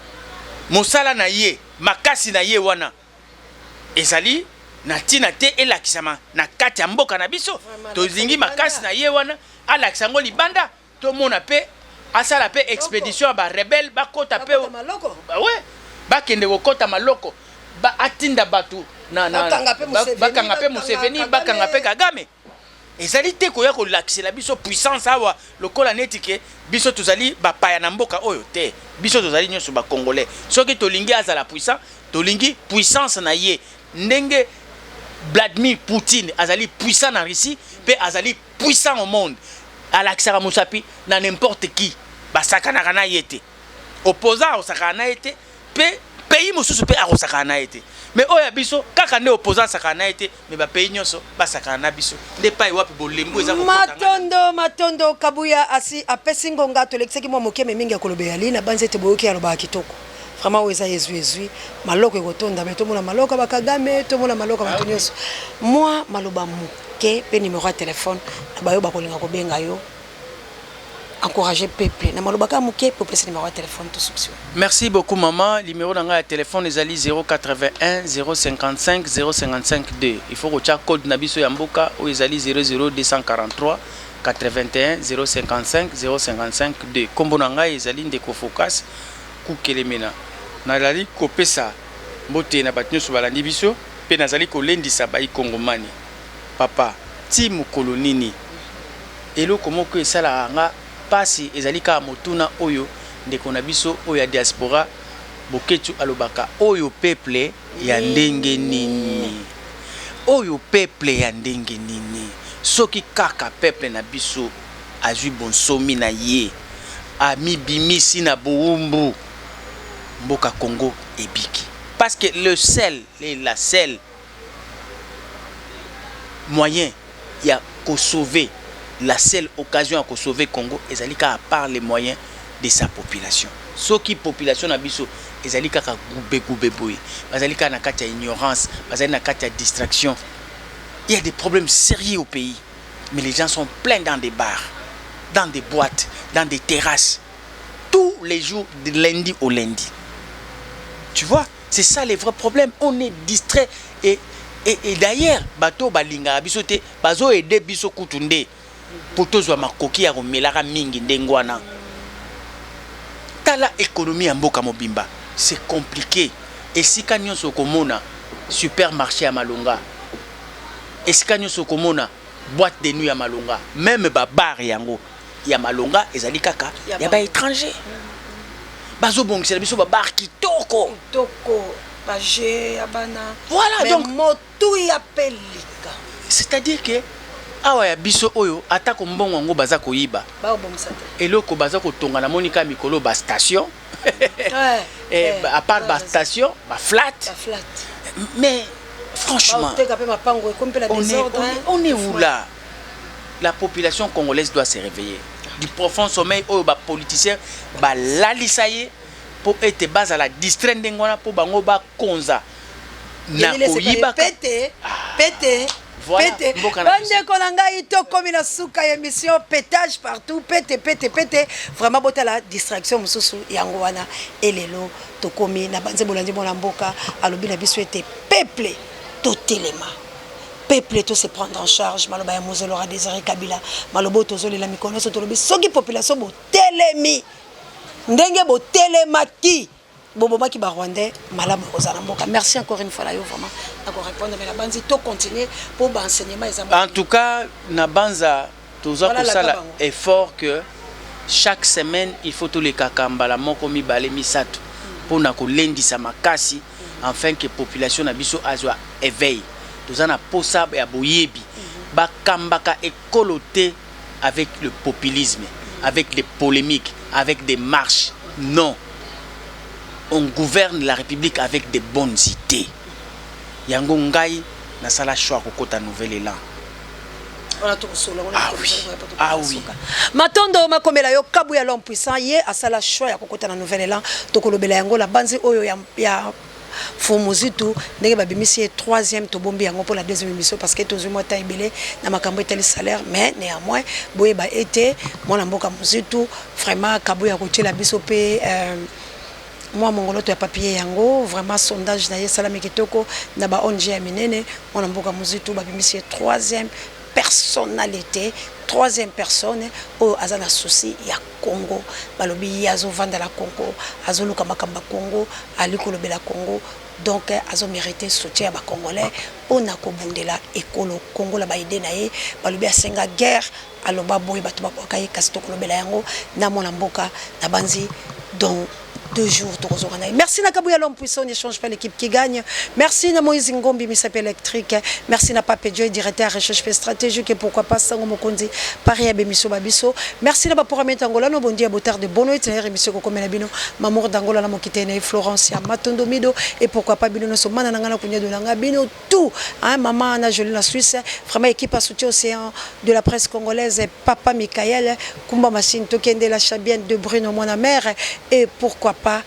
[SPEAKER 2] mosala na ye makasi na ye wana ezali na tina te elakisama na kati ya mboka na biso tozingi makasi na ye wana alaksango libanda to mona pe asala pe expédition ba rebelle bakota pe ouais bakende kokota maloko ba atinda batu bakanga pe Museveni bakanga pe Kagame ezali te koya ko lakisela biso puissance awa lokola neti ke biso tozali bapaya na mboka oyo te biso tozali nyonso ba congolais soki tolingi azala puissant tolingi puissance na ye ndenge Vladimir Poutine azali puissant na Russie pe azali puissant au monde alakisaka mosapi na n'importe qui basakana kana yete opposant osakana na yete pe pays mosusu pe akosakana na yete mais oya biso kaka nde opposant sakana ete mais ba pays nyonso ba sakana biso nde pai wapi bolembo eza ko
[SPEAKER 1] matondo kabuya asi apesi ngonga to lexeki mo mokeme mingi akolobe yali na banze te boyoki aloba kitoko vraiment weza yezui maloko ekotonda mais to mona maloko ba Kagame to mona maloko ba nyonso moi maloba moke pe numéro ya téléphone ba yo ba kolinga ko benga yo encourager peuple na malobaka muke peuple c'est numéro de téléphone tout succès.
[SPEAKER 2] Merci beaucoup maman, numéro de téléphone est 081 055 055 2. Il faut que code nabiso yamboka ou ezali 00243 81 055 055 2. Kombo nanga ezali ndeko focus ku kelemena. Na lali kopesa mbote na batnyo so balandi biso pe nazali ko lendisa ba ikongomani. Papa, ti mukolo nini. Elo komo ko esala nga pasi ezali ka motuna oyo ndeko na biso oyo ya diaspora boketu alobaka oyo peuple ya ndenge nini. Oyo peuple ya ndenge nini. Soki kaka peuple na biso azui bonsomi na ye ami bimisi na boumbu mboka Congo ebiki. Parce que le seul la seule moyen ya ko sauver, la seule occasion à sauver Congo ezali ka à part les moyens de sa population. Soki population na biso ezali ka gube boy, bazali ka na kati ya ignorance, bazali na kati ya distraction. Il y a des problèmes sérieux au pays, mais les gens sont pleins dans des bars, dans des boîtes, dans des terrasses, tous les jours de lundi au lundi. Tu vois, c'est ça les vrais problèmes. On est distrait et d'ailleurs, bateau balinga bisote, bazo aider biso kutunde. Pour tous wa makoki ya romelara mingi ndengwana. Tala économie en mboka mobimba, c'est compliqué. Et si kanyon sokomona supermarché à Malunga, et si kanyon sokomona boîte de nuit à Malunga, même ba bar yango ya Malunga ezali kaka ya ba étranger. Bazo bongisa biso ba bar kitoko.
[SPEAKER 1] Bagé abana.
[SPEAKER 2] Voilà
[SPEAKER 1] mais
[SPEAKER 2] donc
[SPEAKER 1] motu ya pelika.
[SPEAKER 2] C'est-à-dire que awa ya biso oyo atako mbongo ngo baza koyiba.
[SPEAKER 1] Ba obomisa te.
[SPEAKER 2] Eloko baza ko tonga na monika mikolo ba station. À part ba station, ba flat. Mais franchement, on est où là? La population congolaise doit se réveiller. Du profond sommeil, aux politiciens, l'alisaye pour être base à la distraite d'engona pour bango ba konza. Na koyiba
[SPEAKER 1] pété.
[SPEAKER 2] Voilà.
[SPEAKER 1] Bande konanga ito comme la souka émission pétage partout pété. Vraiment botta la distraction mususu yango wana elelo to komi na banze bolandi bona mboka alobi na biso était peuplé tout élément. Peuple tout se prendre en charge maloba ya Mozelora Désiré Kabila malobo tozoli la mikono so tolobi soki population bo telemi ndenge bo telemaki bobomaki ba rwandais malamu kozala mboka. Merci encore une fois là yo vraiment d'accord répondre mais la banzi to continuer pour ba enseignement
[SPEAKER 2] en tout cas na banza toza ko sala effort que chaque semaine il faut tous les kakambala moko mibale misato pour na ko lendisa makasi afin que population na biso azwa éveil. Nous avons posa ya boyebi ba kambaka écoloté avec le populisme, avec des polémiques, avec des marches. Non, on gouverne la République avec des bonnes idées. Yango ngai na sala choix kokota nouvel élan. Ah oui.
[SPEAKER 1] Matondo makomela yo kabu ya l'homme puissant ye asala choix ya kokota na nouvel élan tokolobela yango la banzi oyo ya Fomozitu ndenge babimisi troisième to bombi yango pour la deuxième émission parce que tous mois ta ebele na makambo etali salaire mais néanmoins boye ba été mona mboka Mozitu vraiment kabu ya kotiela biso pe moi mongolo to ya papier yango vraiment sondage na ye salami kitoko na ba ONG ya minene mona mboka Mozitu babimisi troisième personnalité, troisième personne au azana souci ya Congo balobi azo vanda la Congo azo luka makamba Congo ali kolobela Congo donc azo mérité soutien ba congolais ona ko bundela ekolo Congo la ba idée na ye balobi asenga guerre aloba boy batu ba kai kasi to kolobela yango na mona mboka na banzi donc 2 jours. Merci Nakabuya l'homme puissant, on n'échange pas l'équipe qui gagne. Merci na Moïse Ngombi, Misape électrique. Merci na Pape Joy, directeur recherche stratégique et pourquoi pas Sango Mokondi, Paris Abemiso Babiso. Merci na Bapora Angola, no bondi à Botard de Bono, et émission Kokome Nabino, Mamour d'Angola, la Mokitene, Florence, Matondo Mido, et pourquoi pas Bino, so Manangana Kunya de Langabino, tout. Hein, maman Anna Jolie, la Suisse, vraiment équipe à soutien océan de la presse congolaise, Papa Michael, Kumba Massine, Tokende, la Chabienne de Bruno, mon mère, et pourquoi pas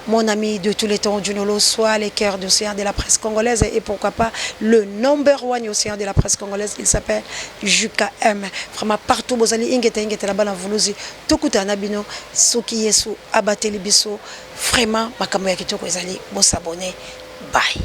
[SPEAKER 1] mon ami de tous les temps, Junolo, soit les cœurs d'océan de la presse congolaise et pourquoi pas le number one océan de la presse congolaise, il s'appelle Juka M. Vraiment partout, Bozali, Ingeta la bana Vuluzi, Tokuta Nabino, Soki Yesu, Abateli Biso, vraiment, Makamoya Kitoko Ezali, bon s'abonner, bye.